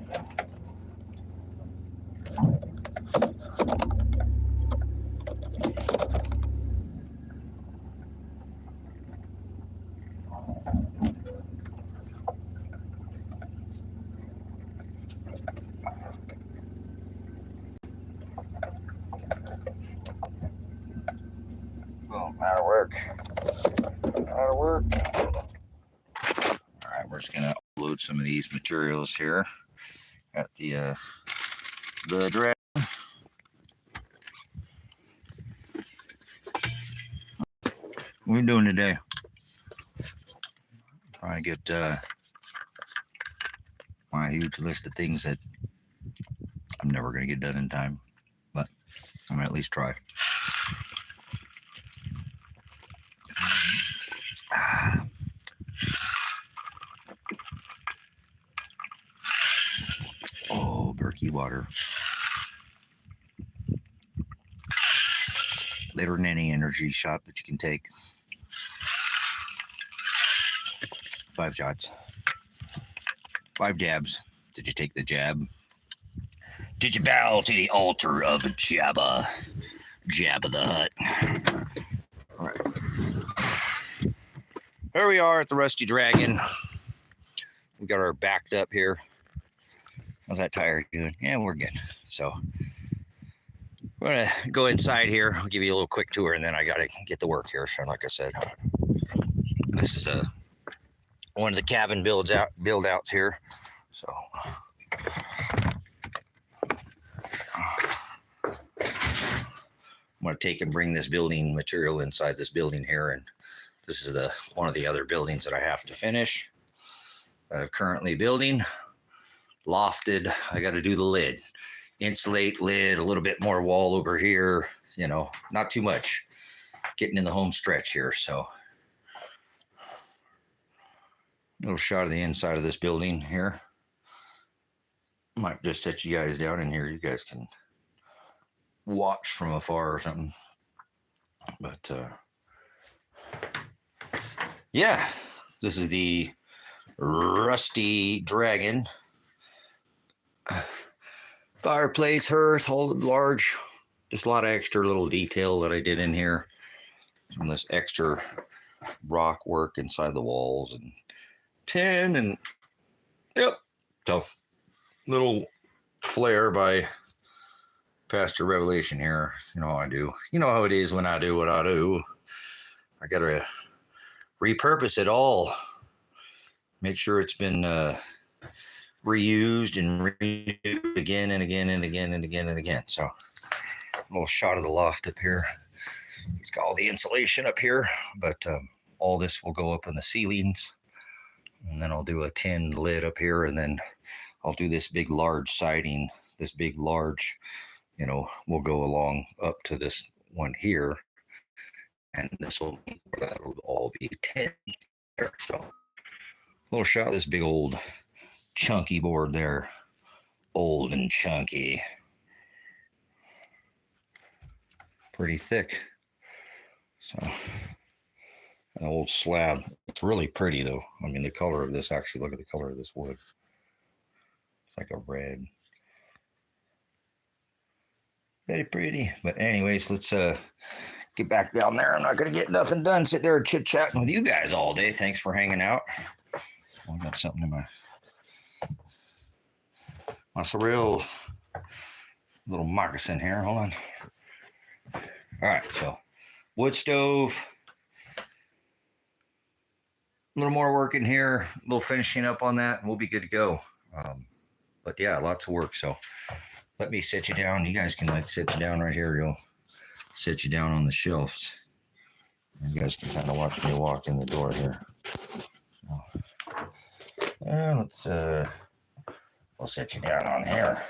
Speaker 1: dark. That'll work. All right, we're just gonna load some of these materials here at the drag. What are you doing today? Trying to get my huge list of things that I'm never going to get done in time, but I'm going to at least try. Oh, Berkey water. Better than any energy shot that you can take. 5 shots. 5 jabs. Did you take the jab? Did you bow to the altar of Jabba? Jabba the Hutt. All right. Here we are at the Rusty Dragon. We got our backed up here. How's that tire doing? Yeah, we're good. So we're gonna go inside here. I'll give you a little quick tour, and then I gotta get to work here. So, like I said, this is one of the cabin build outs here. So I'm gonna take and bring this building material inside this building here, and this is one of the other buildings that I have to finish that I'm currently building. Lofted. I got to do the lid, insulate lid, a little bit more wall over here, you know, not too much, getting in the home stretch here. So a little shot of the inside of this building here. Might just set you guys down in here. You guys can watch from afar or something. But yeah, this is the Rusty Dragon. Fireplace, hearth, all large, just a lot of extra little detail that I did in here. Some of this extra rock work inside the walls and tin, and yep. So little flair by Pastor Revelation here. You know how I do. You know how it is when I do what I do. I gotta repurpose it all. Make sure it's been reused and renewed again and again and again and again and again. So a little shot of the loft up here. It's got all the insulation up here, but all this will go up in the ceilings, and then I'll do a tin lid up here, and then I'll do this big large siding. This big large, you know, will go along up to this one here, and this will all be tin there. So a little shot of this big old chunky board there, old and chunky, pretty thick. So an old slab. It's really pretty though. I mean, the color of this, actually, look at the color of this wood. It's like a red. Very pretty. But anyways, let's get back down there. I'm not gonna get nothing done. Sit there chit chatting with you guys all day. Thanks for hanging out. I got something in my surreal little moccasin here. Hold on. All right, so wood stove. A little more work in here, a little finishing up on that, and we'll be good to go. But yeah, lots of work. So let me sit you down. You guys can like sit you down right here. You'll sit you down on the shelves. You guys can kind of watch me walk in the door here. So, we'll sit you down on here.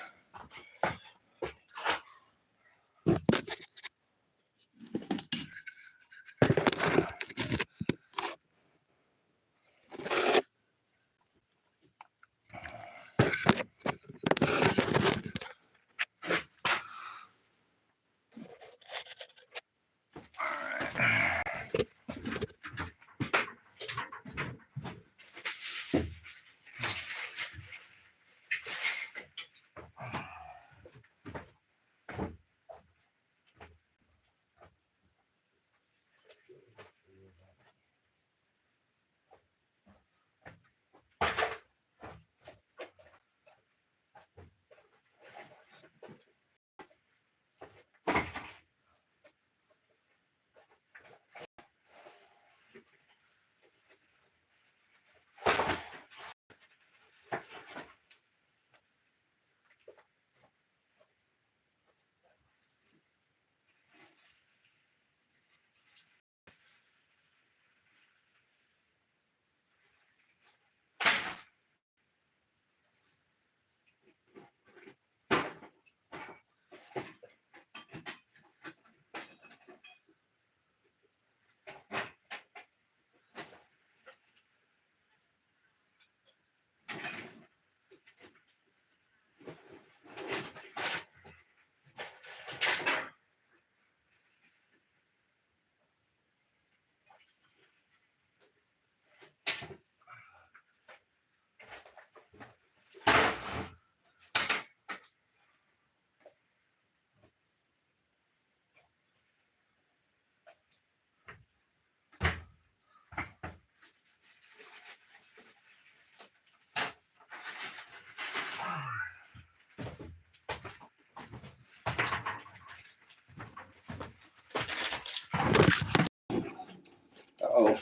Speaker 1: Uh-oh.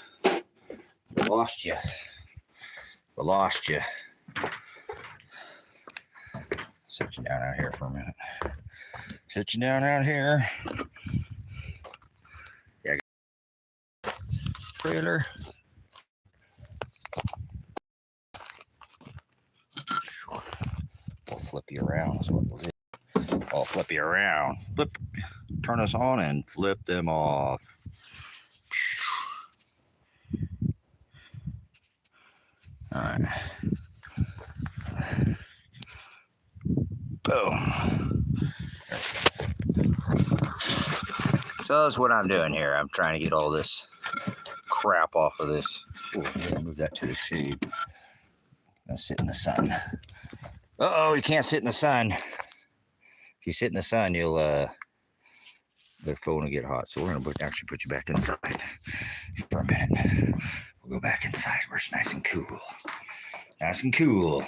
Speaker 1: We lost you. We lost you. Sit you down out here for a minute. Sit you down out here. Yeah. Trailer. We'll flip you around. That's what we'll do. I'll flip you around. Flip. Turn us on and flip them off. All right. Boom. So that's what I'm doing here. I'm trying to get all this crap off of this. Ooh, I'm gonna move that to the shade. I'm gonna sit in the sun. Uh-oh, you can't sit in the sun. If you sit in the sun, you'll the phone will get hot. So we're gonna actually put you back inside for a minute. We'll go back inside where it's nice and cool. Nice and cool.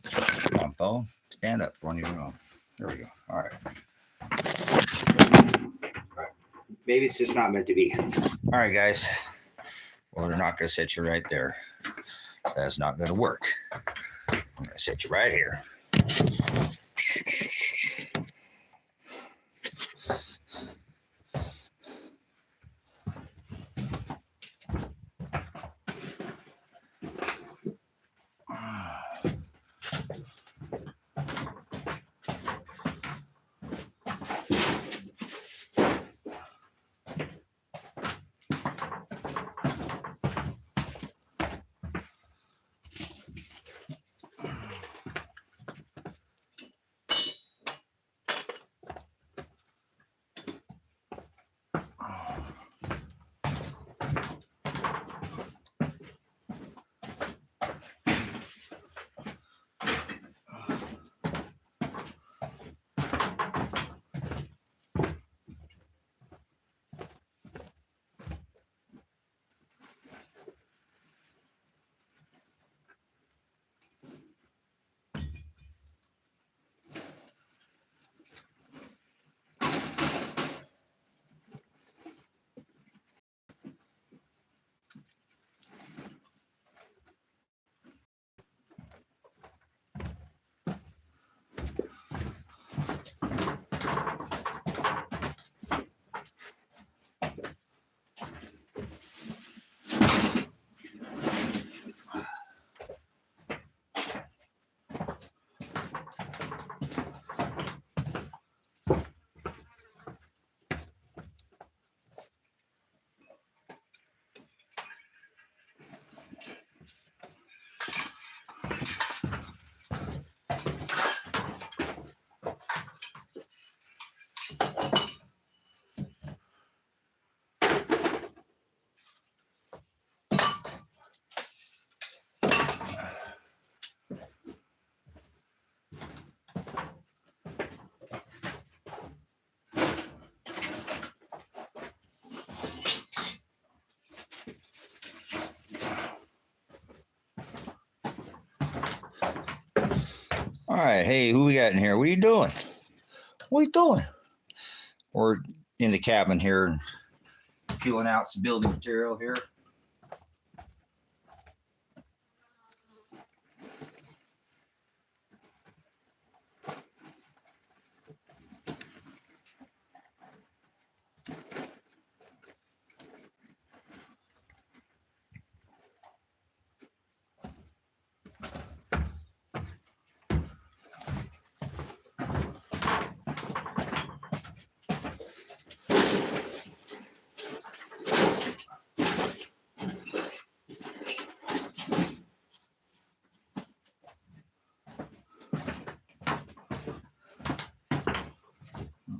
Speaker 1: Come on, phone. Stand up on your own. There we go. All right. Maybe it's just not meant to be. All right, guys. Well, they're not going to set you right there. That's not going to work. I'm going to set you right here. All right, hey, who we got in here? What are you doing? What are you doing? We're in the cabin here and peeling out some building material here.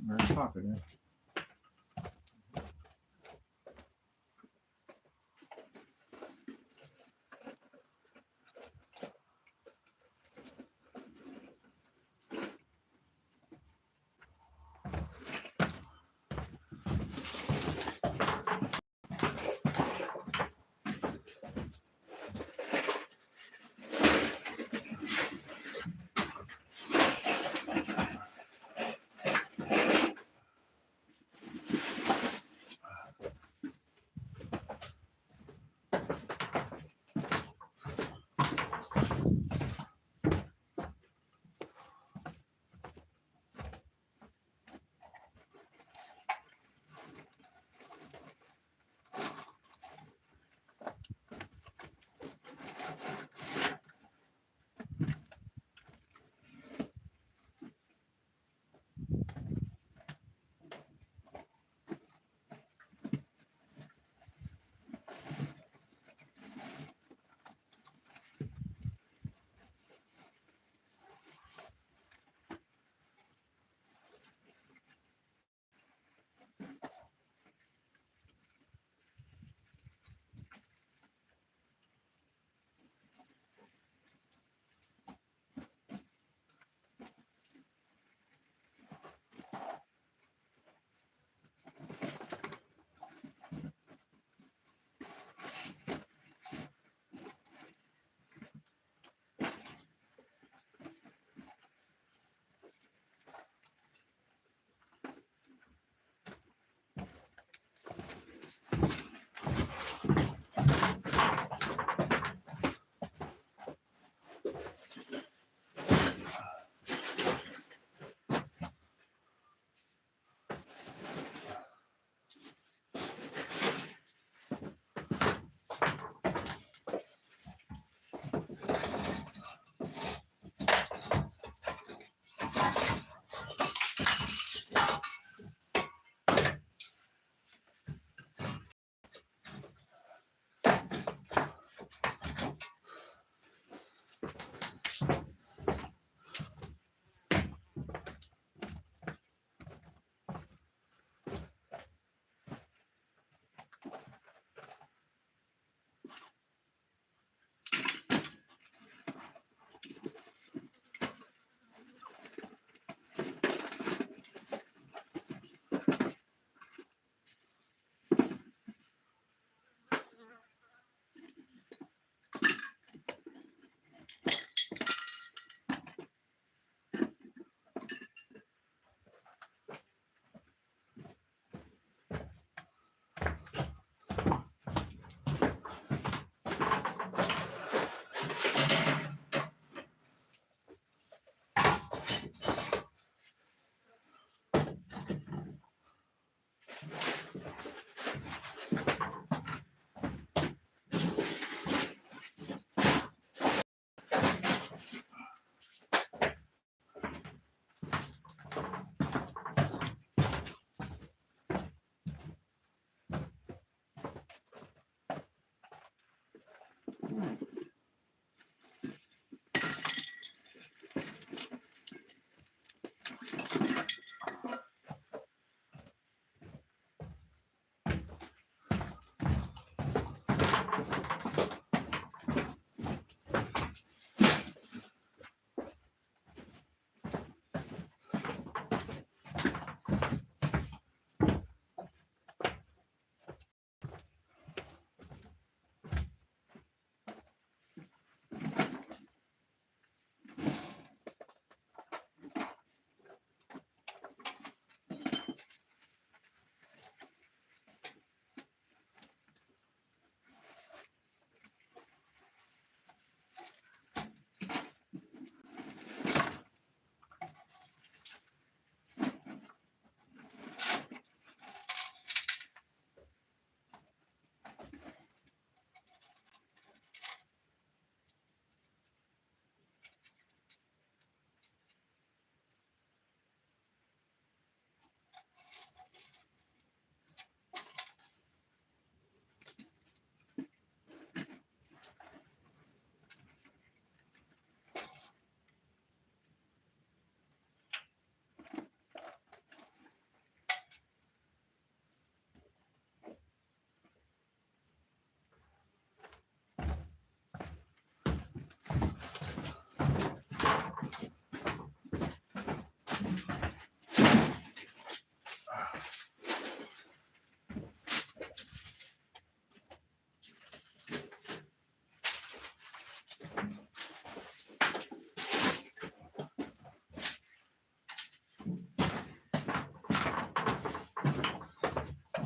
Speaker 1: Very popular.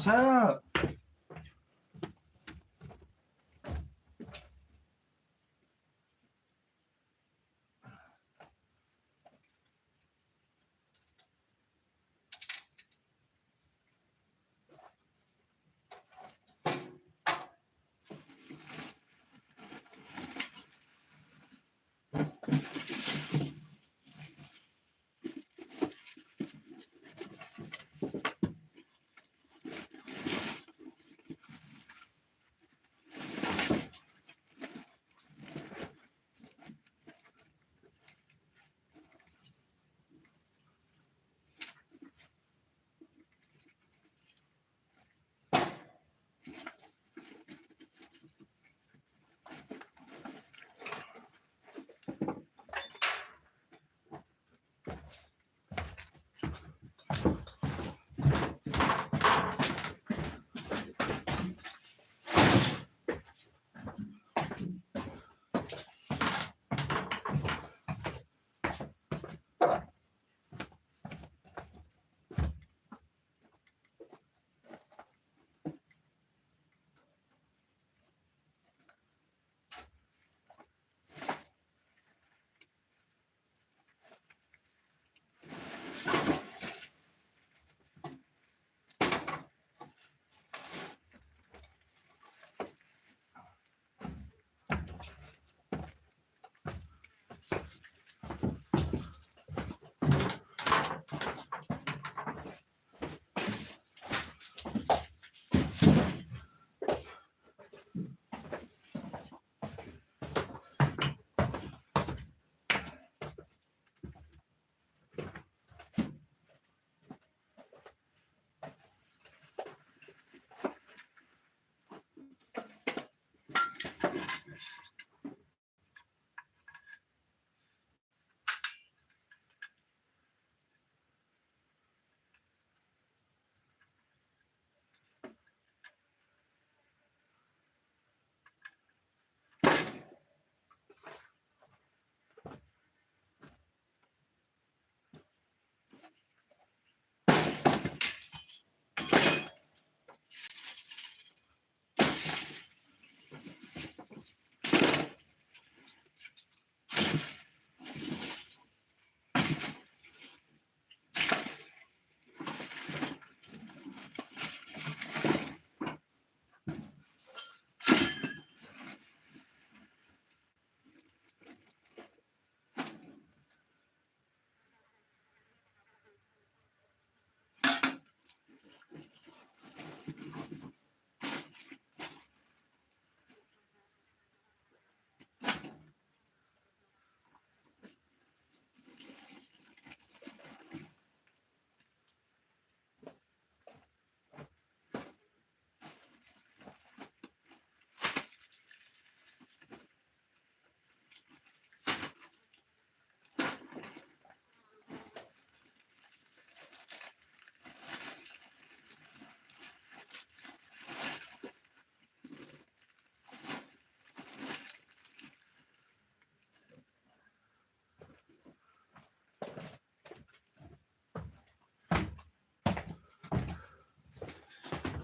Speaker 1: What's up?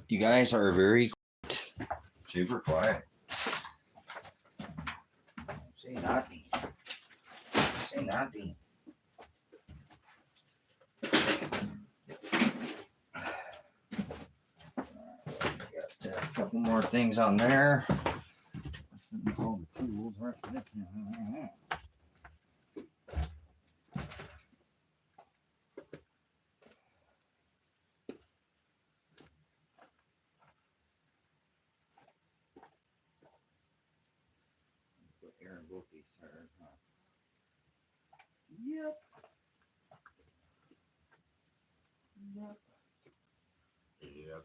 Speaker 1: You guys are very quiet. Super quiet. Say nothing. Say nothing. Got a couple more things on there. This is all the tools right there. Put air in both these tires, huh? Yep. Yep. Yep.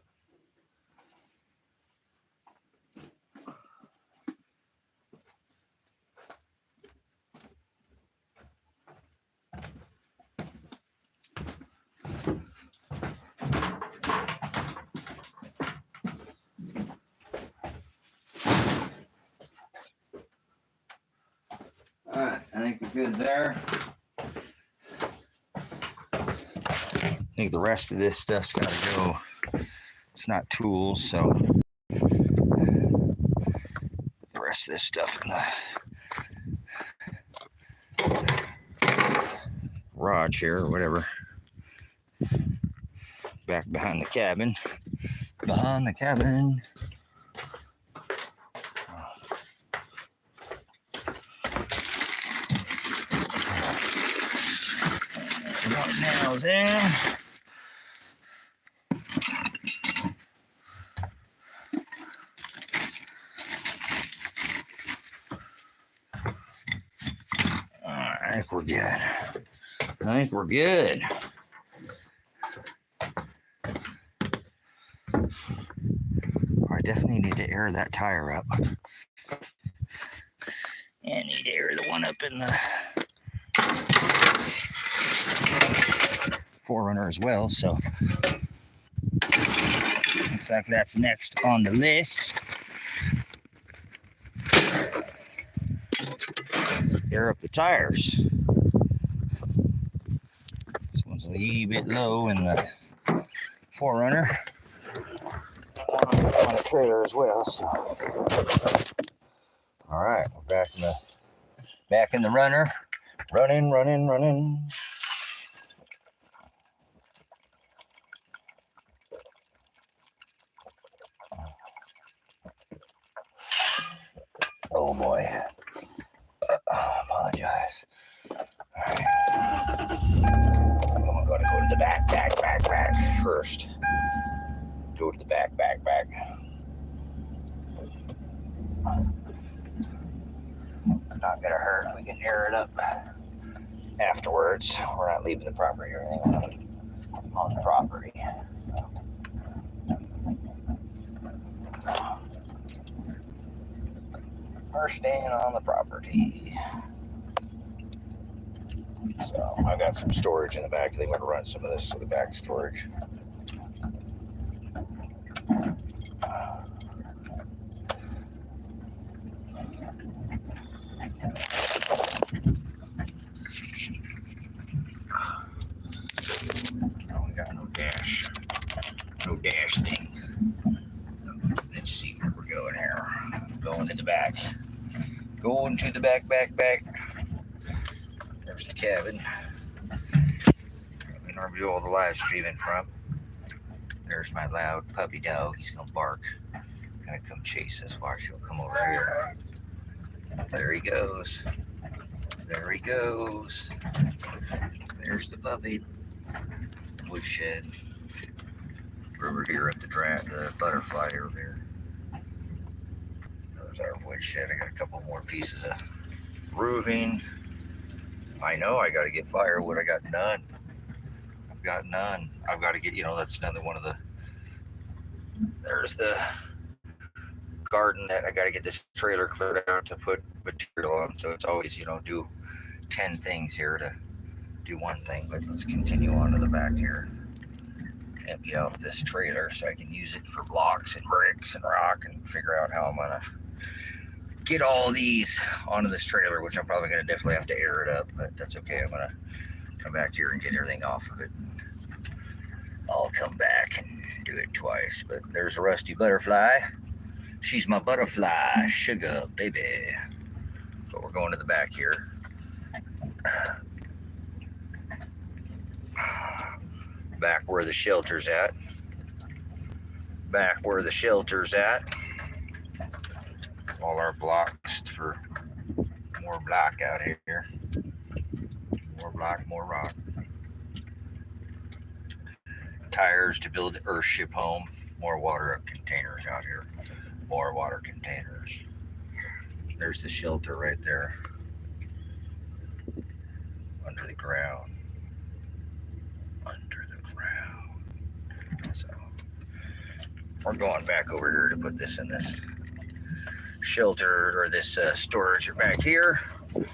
Speaker 1: Alright, I think we're good there. I think the rest of this stuff's got to go It's not tools, so the rest of this stuff in the garage here or whatever. Back behind the cabin. Behind the cabin. Nails in. I think we're good. I think we're good. I definitely need to air that tire up. And need to air the one up in the Forerunner as well. So looks like that's next on the list. Air up the tires. This one's a little bit low in the Forerunner. On the trailer as well. So, all right, we're back in the runner. Running. Oh boy. I apologize. All right. I'm going to go to the back first. Go to the back. It's not going to hurt. We can air it up afterwards. We're not leaving the property or anything on the property. We're staying on the property. So I got some storage in the back. They want to run some of this to the back storage. We got no dash thing. Let's see where we're going here. Going to the back. Going to the back. There's the cabin. We normally do all the live streaming from. There's my loud puppy dog. He's gonna bark. Gonna come chase us. Watch, he'll come over here. There he goes. There's the puppy. Woodshed. Over here at the butterfly over there. There's our woodshed. I got a couple more pieces of roofing. I know I got to get firewood. I got none. I've got to get, that's another one of there's the garden that I got to get this trailer cleared out to put material on. So it's always, do 10 things here to do one thing. But let's continue on to the back here. Empty out this trailer so I can use it for blocks and bricks and rock and figure out how I'm going to get all these onto this trailer, which I'm probably going to definitely have to air it up, but that's okay. I'm going to come back here and get everything off of it. I'll come back and do it twice, but there's a rusty butterfly. She's my butterfly, sugar baby. So we're going to the back here. Back where the shelter's at. All our blocks for more block out here. More block, more rock. Tires to build the Earthship home. More water up containers out here. More water containers. There's the shelter right there. Under the ground. So we're going back over here to put this in this shelter or this storage back here. We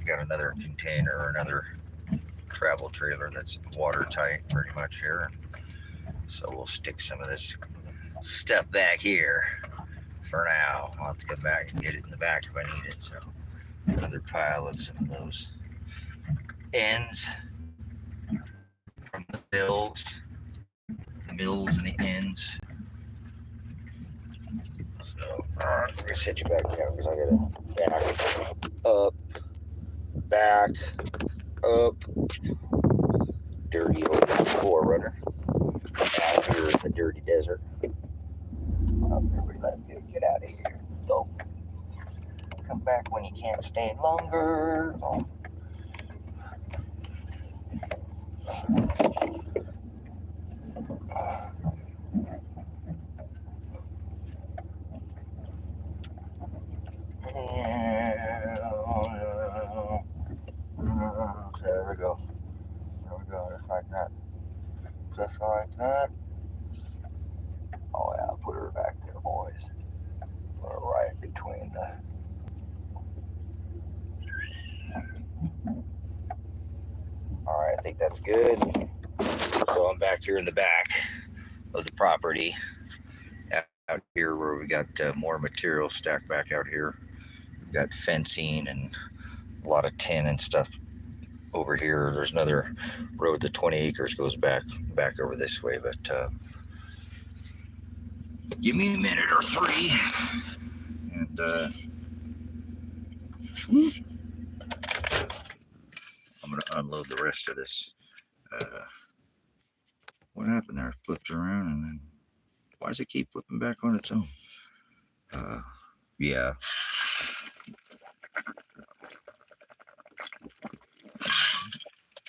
Speaker 1: got another container or another travel trailer that's watertight pretty much here. So we'll stick some of this stuff back here for now. I'll have to come back and get it in the back if I need it. So another pile of some of those ends from the mills bills and the ends. So, alright, let me set you back down because I gotta back, up, back, up. Dirty old floor runner. Out here in the dirty desert. Everybody let him get out of here. Go. Come back when you can't stay longer. Oh. There we go. There we go. Just like that. Just like that. Oh yeah, put her back there, boys. Put her right between the. All right, I think that's good. So I'm back here in the back of the property, out here where we got more material stacked back out here. We've got fencing and a lot of tin and stuff over here. There's another road that 20 acres goes back over this way, but give me a minute or three, and I'm gonna unload the rest of this. What happened there? It flipped around, and then why does it keep flipping back on its own? Yeah.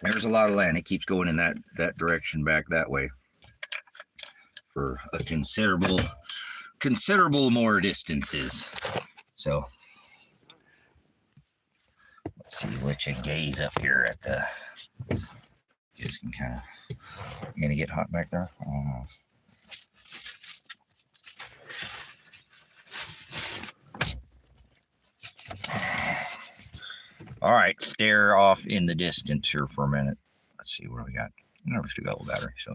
Speaker 1: There's a lot of land. It keeps going in that direction back that way for a considerable more distances. So let's see, let you gaze up here at the. You guys can kind of. You gonna get hot back there? All right, stare off in the distance here for a minute. Let's see what do we got. We still got a battery, so.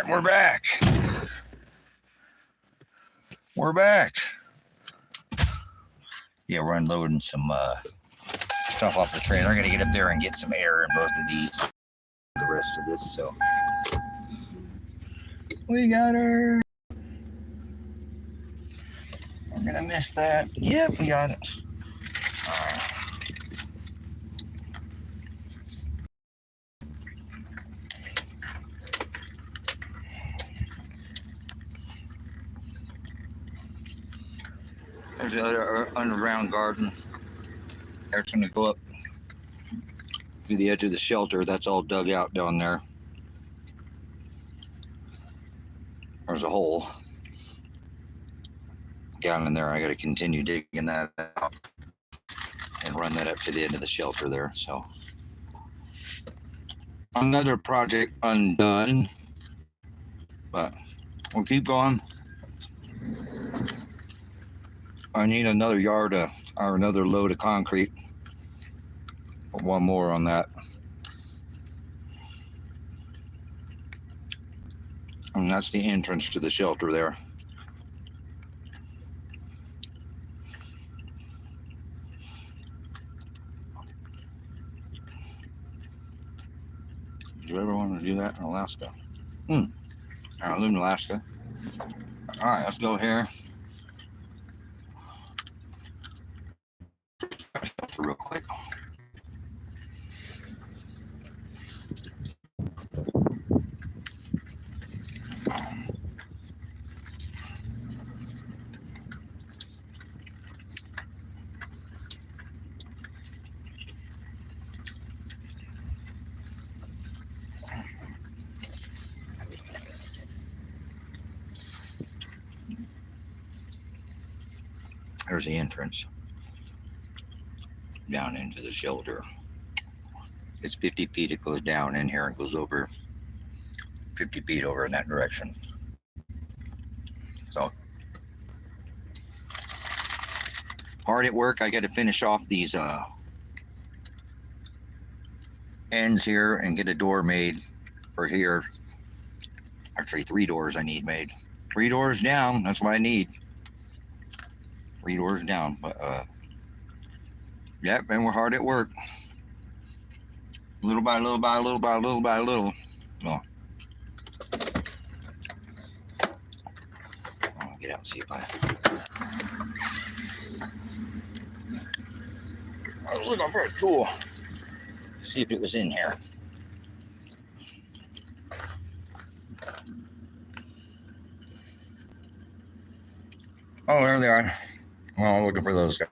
Speaker 1: right, we're back. We're back. Yeah, we're unloading some stuff off the trailer. I'm gonna get up there and get some air in both of these. The rest of this, so we got her. We're gonna miss that. Yep, we got it. All right. There's the other underground garden. That's gonna go up to the edge of the shelter. That's all dug out down there. There's a hole down in there. I got to continue digging that out and run that up to the end of the shelter there. So another project undone, but we'll keep going. I need another yard or another load of concrete. One more on that. And that's the entrance to the shelter there. Did you ever want to do that in Alaska? I live in Alaska. All right, let's go here. Real quick. There's the entrance down into the shelter. It's 50 feet. It goes down in here and goes over 50 feet over in that direction. So hard at work. I got to finish off these ends here and get a door made for here. Actually, 3 doors I need made. 3 doors down. That's what I need. 3 doors down. But yep, and we're hard at work. Little by little by little by little by little. Well, I'll get out and see if I. Oh, look, I'm pretty cool. See if it was in here. Oh, there they are. Well, I'm looking for those guys.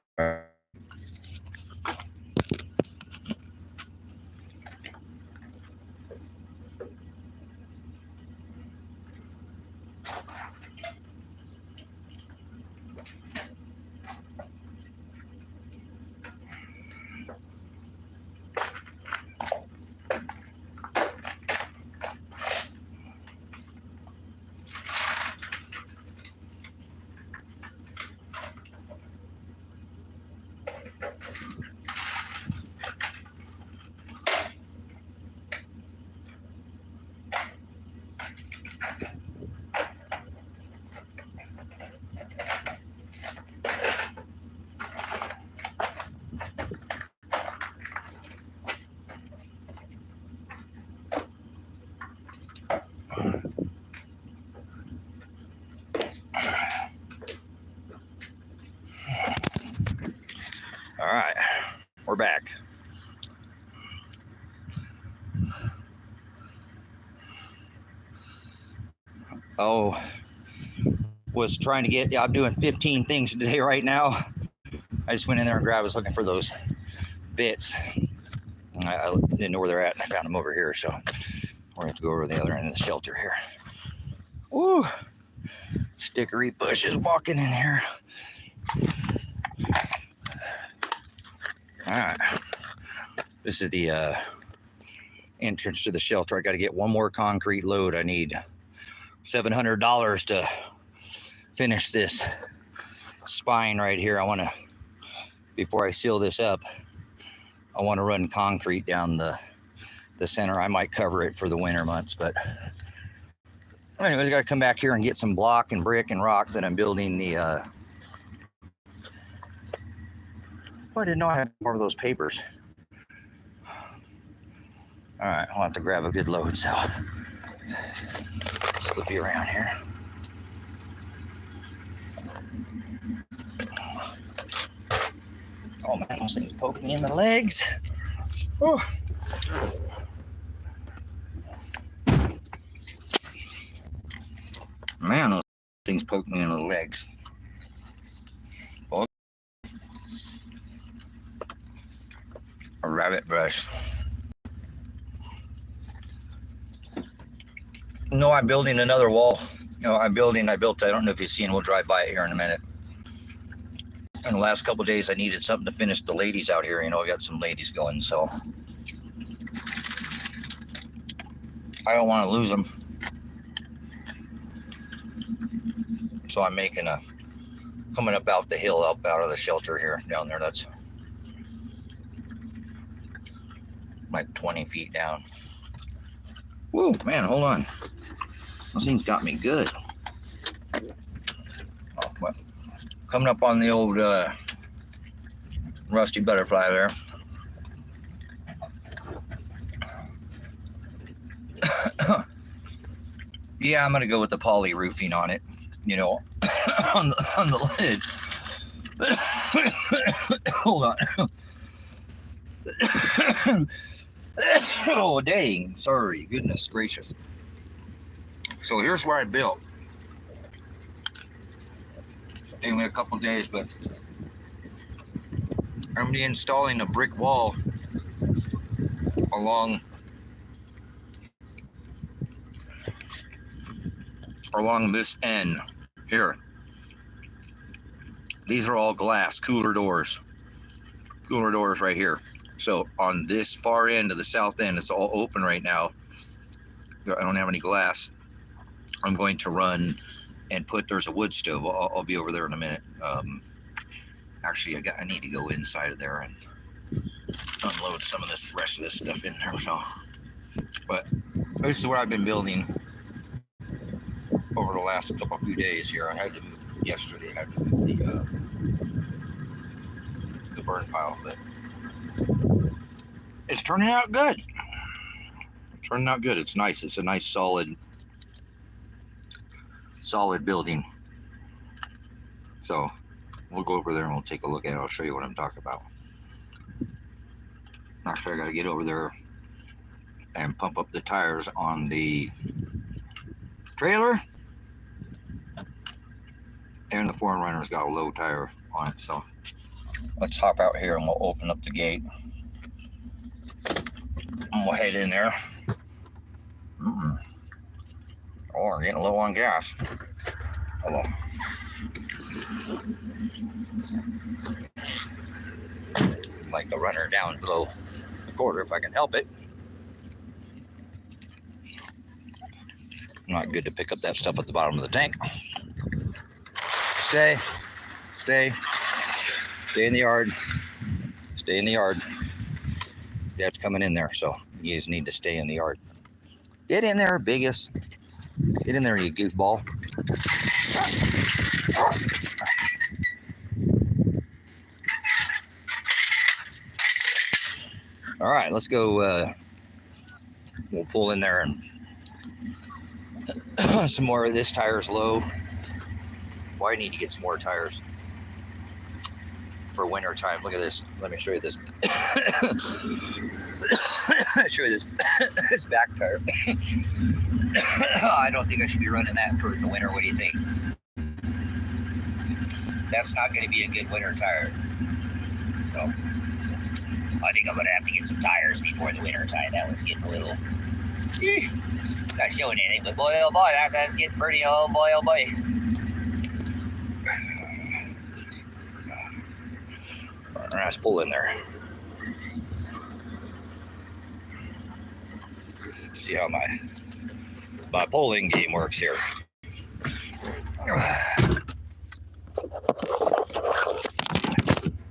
Speaker 1: All right, we're back. Oh, was trying to get, I'm doing 15 things today right now. I just went in there and grabbed, I was looking for those bits. I didn't know where they're at, and I found them over here, so we're going to have to go over to the other end of the shelter here. Woo! Stickery bushes walking in here. All right. This is the entrance to the shelter. I got to get one more concrete load. I need $700 to finish this spine right here. I want to, before I seal this up, I want to run concrete down the center. I might cover it for the winter months, but Anyways, I got to come back here and get some block and brick and rock that I'm building the. Oh, I didn't know I had more of those papers. All right, I'll have to grab a good load, so slip you around here. Oh man, those things poke me in the legs. Oh. Man, those things poke me in the legs. Oh. A rabbit brush. No, I'm building another wall. I built, I don't know if you've seen, we'll drive by it here in a minute. In the last couple of days, I needed something to finish the ladies out here. I got some ladies going, so I don't want to lose them. So I'm making coming up out the hill, up out of the shelter here, down there. That's like 20 feet down. Whoa, man, hold on. Those things got me good. Oh, what? Coming up on the old rusty butterfly there. Yeah, I'm gonna go with the poly roofing on it. On the lid. Hold on. Oh dang! Sorry, goodness gracious. So here's where I built. Took me a couple days, but I'm installing a brick wall along this end here. These are all glass, cooler doors right here. So on this far end of the south end, it's all open right now. I don't have any glass. I'm going to run and there's a wood stove. I'll be over there in a minute. Actually, I need to go inside of there and unload some of this rest of this stuff in there. So, but this is what I've been building over the last few days here. I had to move yesterday. I had to move the burn pile, but it's turning out good. It's nice. It's a nice solid building. So we'll go over there and we'll take a look at it. I'll show you what I'm talking about. Actually, I got to get over there and pump up the tires on the trailer. And the Foreigner's got a low tire on it. So let's hop out here and we'll open up the gate. And we'll head in there. Oh, we're getting low on gas. Hold on. I'd like to run her down below the quarter if I can help it. Not good to pick up that stuff at the bottom of the tank. Stay in the yard. Stay in the yard. Dad's coming in there, so you guys need to stay in the yard. Get in there, biggest. Get in there, you goofball. All right, let's go. We'll pull in there and some more of this. Tire's low. Well, I need to get some more tires for winter time. Look at this. Let me show you this. Show you this back tire. I don't think I should be running that for the winter. What do you think? That's not going to be a good winter tire. So I think I'm going to have to get some tires before the winter time. That one's getting a little... Not showing anything, but boy, oh boy, that's getting pretty. Oh boy, oh boy. All right, let's pull in there. See how my polling game works here.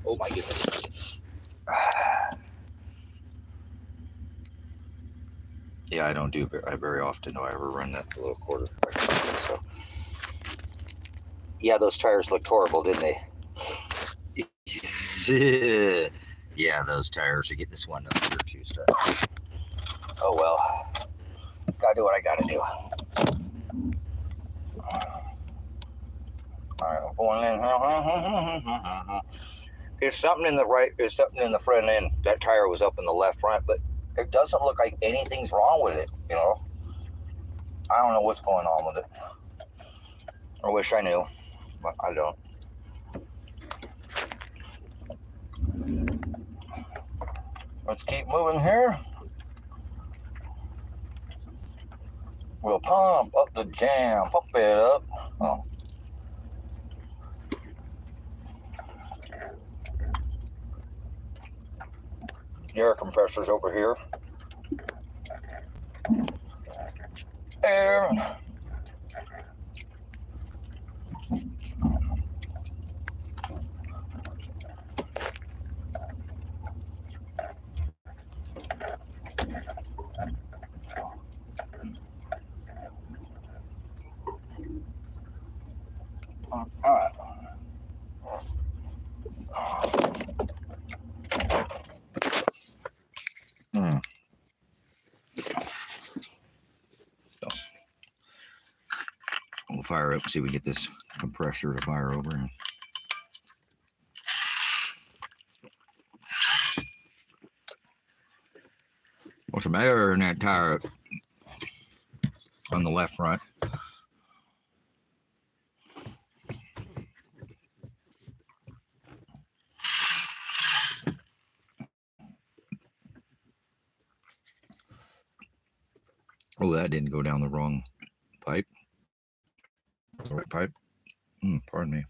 Speaker 1: Oh my goodness. Yeah, I don't do I very often. Do I ever run that little quarter? So, yeah, those tires looked horrible, didn't they? Yeah, those tires are getting this one up here too. So. Oh well, gotta do what I gotta do. All right, I'm going in. There's something in the right. There's something in the front end. That tire was up in the left front, but it doesn't look like anything's wrong with it. You know, I don't know what's going on with it. I wish I knew, but I don't. Let's keep moving here. We'll pump up the jam. Pump it up. Oh. The air compressor's over here. Air. All right. We'll fire up, see if we get this compressor to fire over. And what's the matter in that tire on the left front? Oh, that didn't go down the wrong pipe. The right pipe. Pardon me.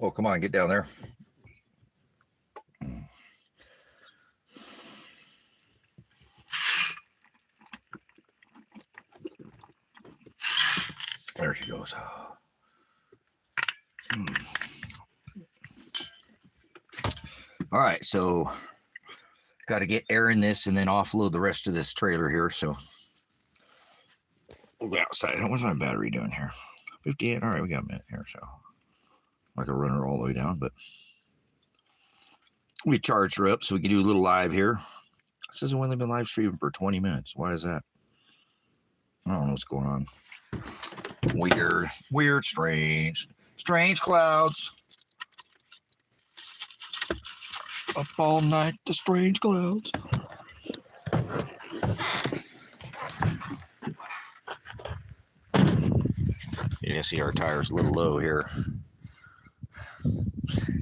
Speaker 1: Oh, come on, get down there. There she goes. All right, so got to get air in this and then offload the rest of this trailer here. So we'll go outside. What's my battery doing here? 58. All right, we got a minute here. So I can run her all the way down, but we charged her up so we can do a little live here. It says we've only been live streaming for 20 minutes. Why is that? I don't know what's going on. Weird, strange clouds. Up all night, the strange clouds. You can see our tire's a little low here.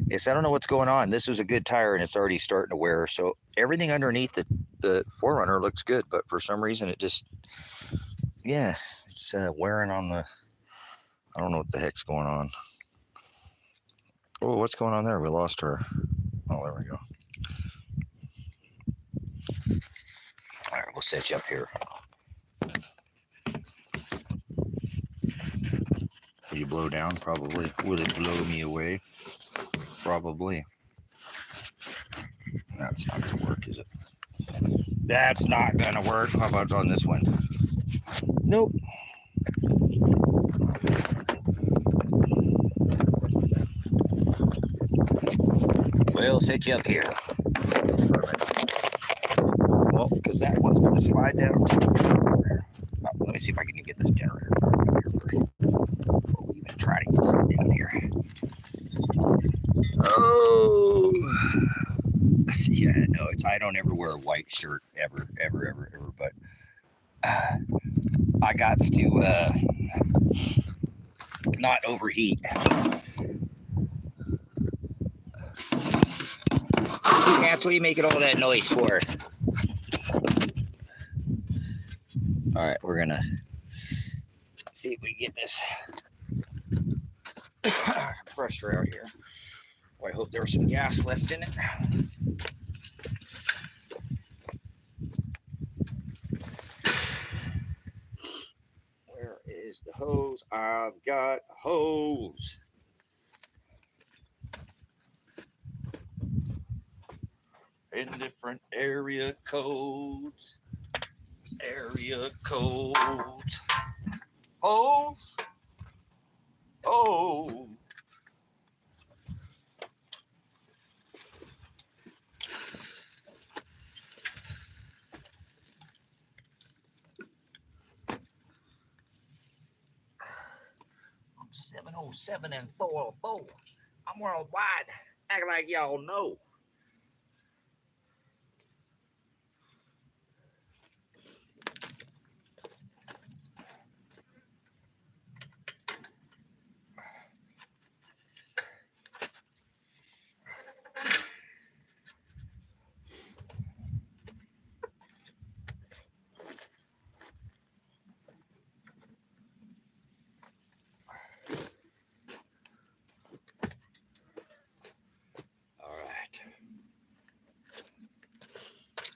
Speaker 1: Yes, I don't know what's going on. This is a good tire and it's already starting to wear. So everything underneath the Forerunner looks good, but for some reason it just, yeah, it's wearing on the, I don't know what the heck's going on. Oh, what's going on there? We lost her. Oh, there we go. All right, we'll set you up here. Will you blow down? Probably. Will it blow me away? Probably. That's not going to work, is it? That's not going to work. How about on this one? Nope. We'll set you up here. Well, because that one's going to slide down. Let me see if I can get this generator here first. We'll even try to get something down here. Oh, yeah, no, I don't ever wear a white shirt ever, but I got to not overheat. That's what you making all that noise for. All right, we're gonna see if we get this compressor out here. Well, I hope there's some gas left in it. hose. I've got hose. In different area codes. Area codes. Hose. Oh. I'm 707 and 404. I'm worldwide. Act like y'all know.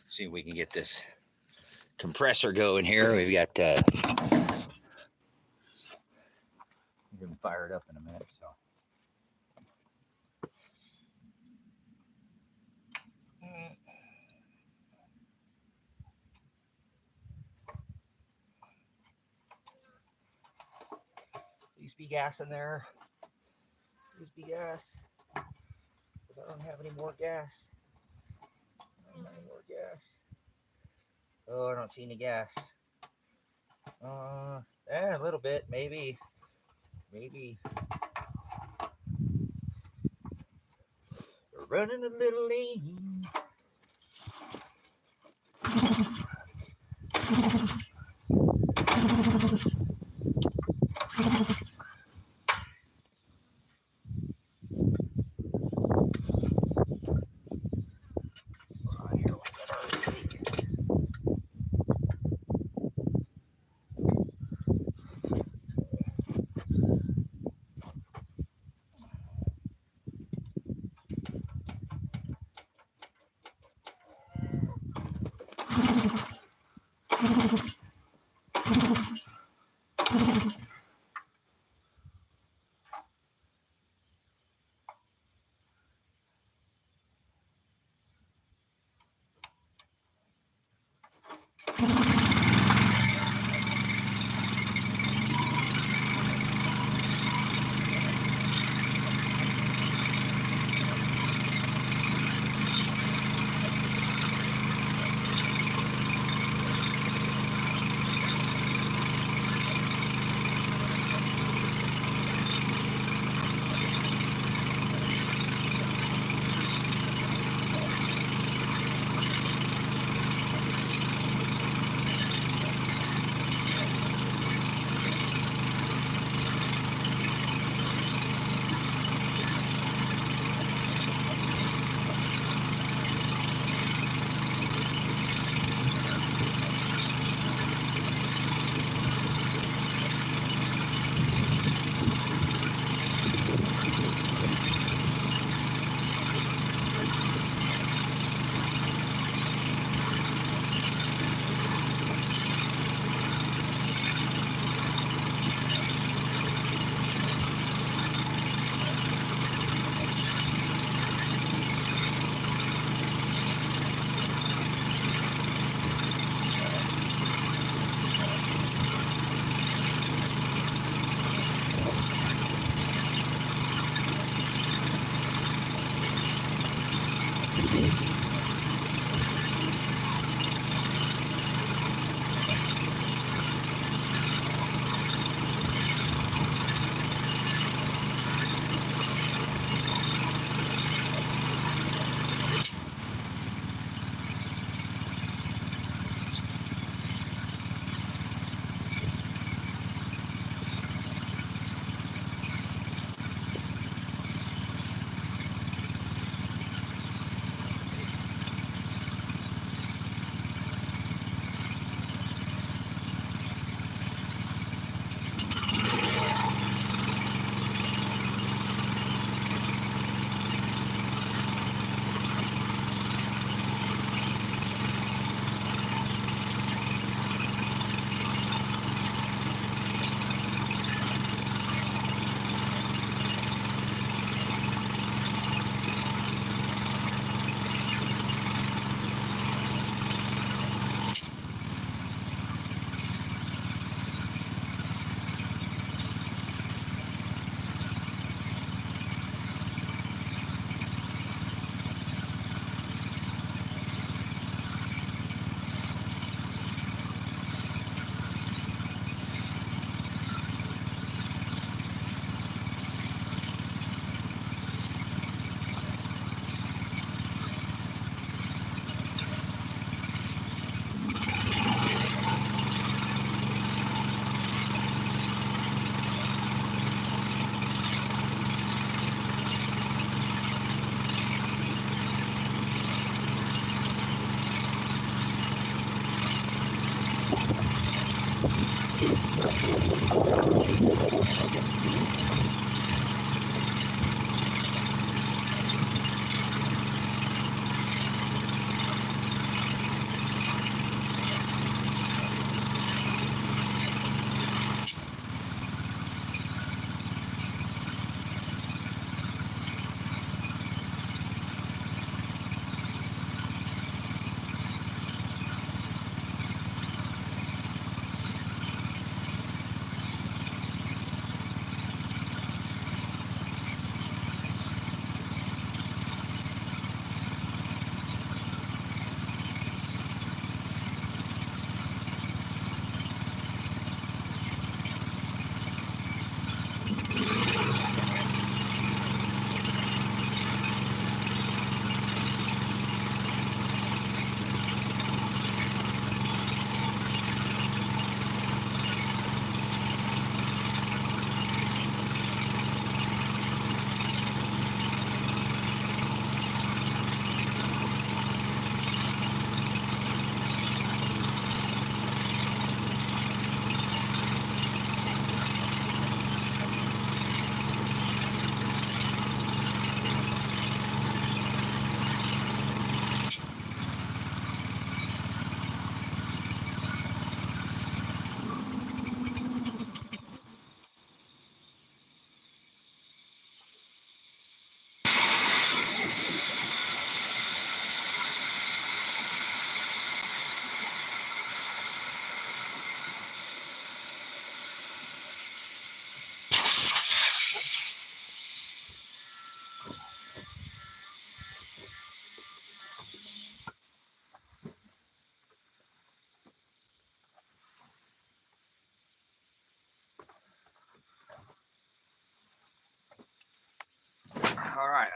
Speaker 1: See if we can get this compressor going here. We've got we're gonna fire it up in a minute. So please be gas in there. Please be gas, because I don't have any more gas. I don't have any more gas. Oh, I don't see any gas. A little bit, maybe. We're running a little lean.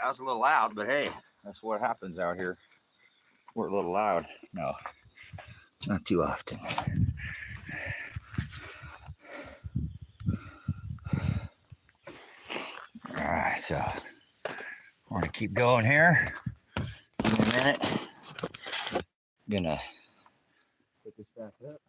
Speaker 1: I was a little loud, but hey, that's what happens out here. We're a little loud. No, not too often. All right, so we're gonna keep going here. In a minute, I'm gonna put this back up.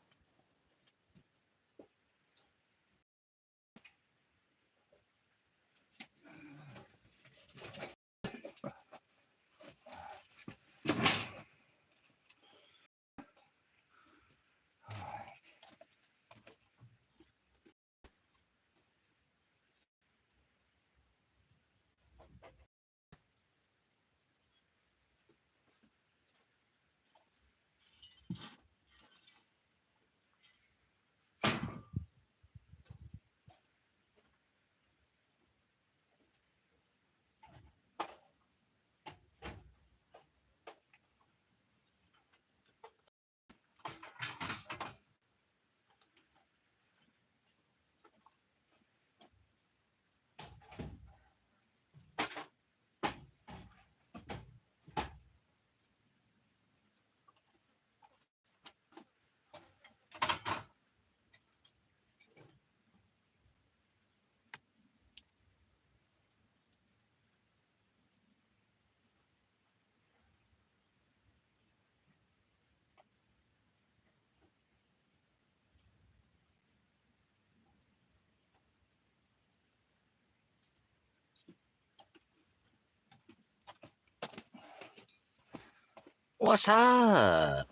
Speaker 1: What's up?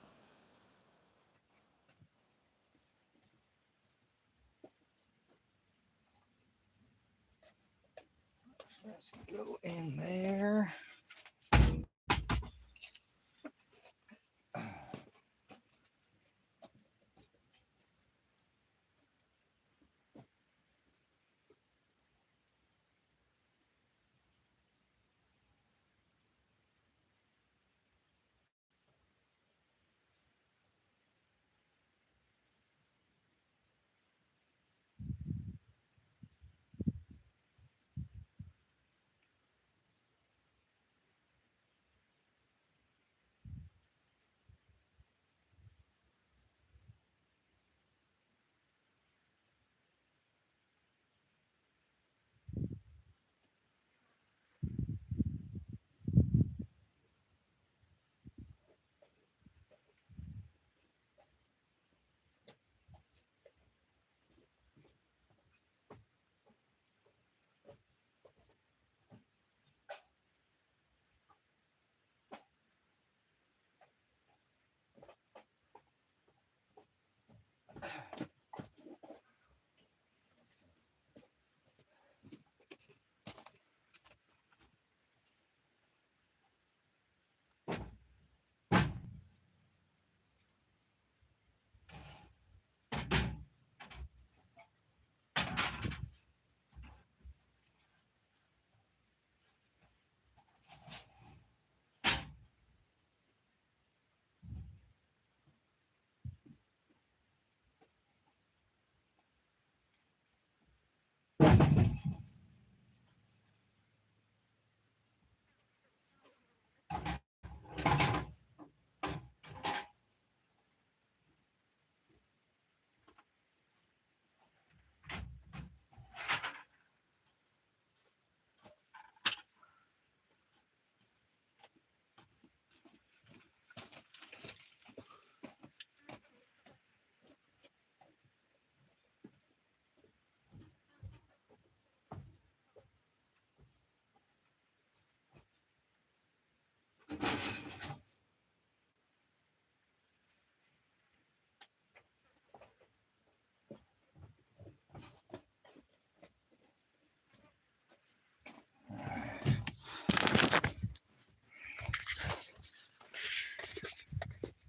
Speaker 1: Let's go in there.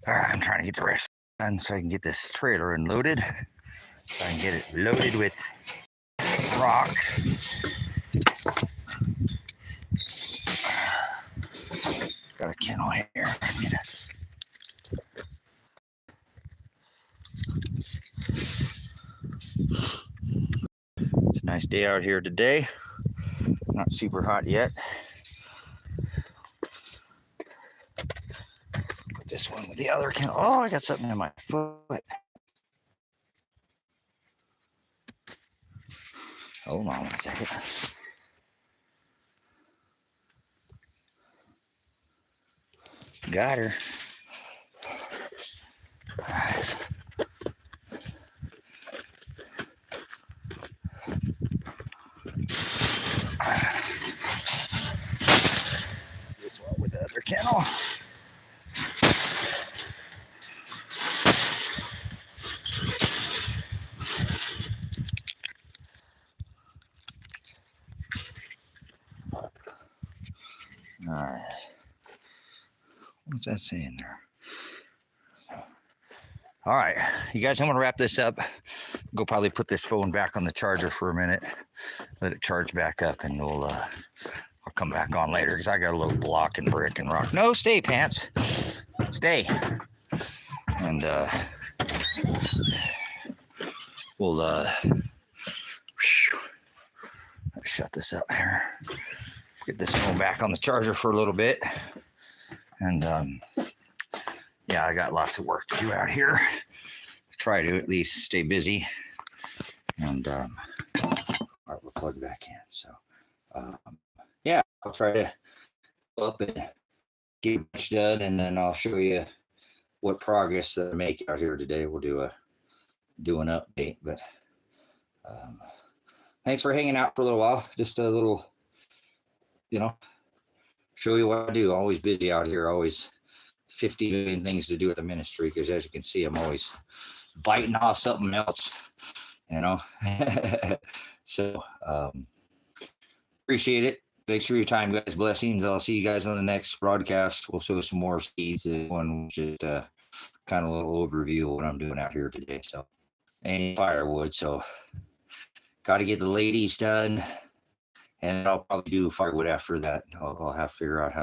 Speaker 1: All right, I'm trying to get the rest done so I can get this trailer unloaded. So I can get it loaded with rock. Got a kennel here. It's a nice day out here today. Not super hot yet. this one with the other kennel. Oh, I got something in my foot. Hold on a second. Got her. This one with the other kennel. All right. What's that saying there? All right, you guys, I'm going to wrap this up. Go probably put this phone back on the charger for a minute. Let it charge back up, and I'll come back on later because I got a little block and brick and rock. No, stay, pants. Stay. And we'll shut this up here. Get this phone back on the charger for a little bit. And yeah, I got lots of work to do out here. Try to at least stay busy. And all right, we'll plug back in. So yeah, I'll try to go up and get much done, and then I'll show you what progress that I make out here today. We'll do an update. But thanks for hanging out for a little while. Just a little, show you what I do. Always busy out here. Always 50 million things to do with the ministry, because as you can see, I'm always biting off something else, So appreciate it. Thanks for your time, guys. Blessings. I'll see you guys on the next broadcast. We'll show some more seeds. One just kind of a little overview of what I'm doing out here today. So, and firewood. So, got to get the ladies done, and I'll probably do firewood after that. I'll have to figure out how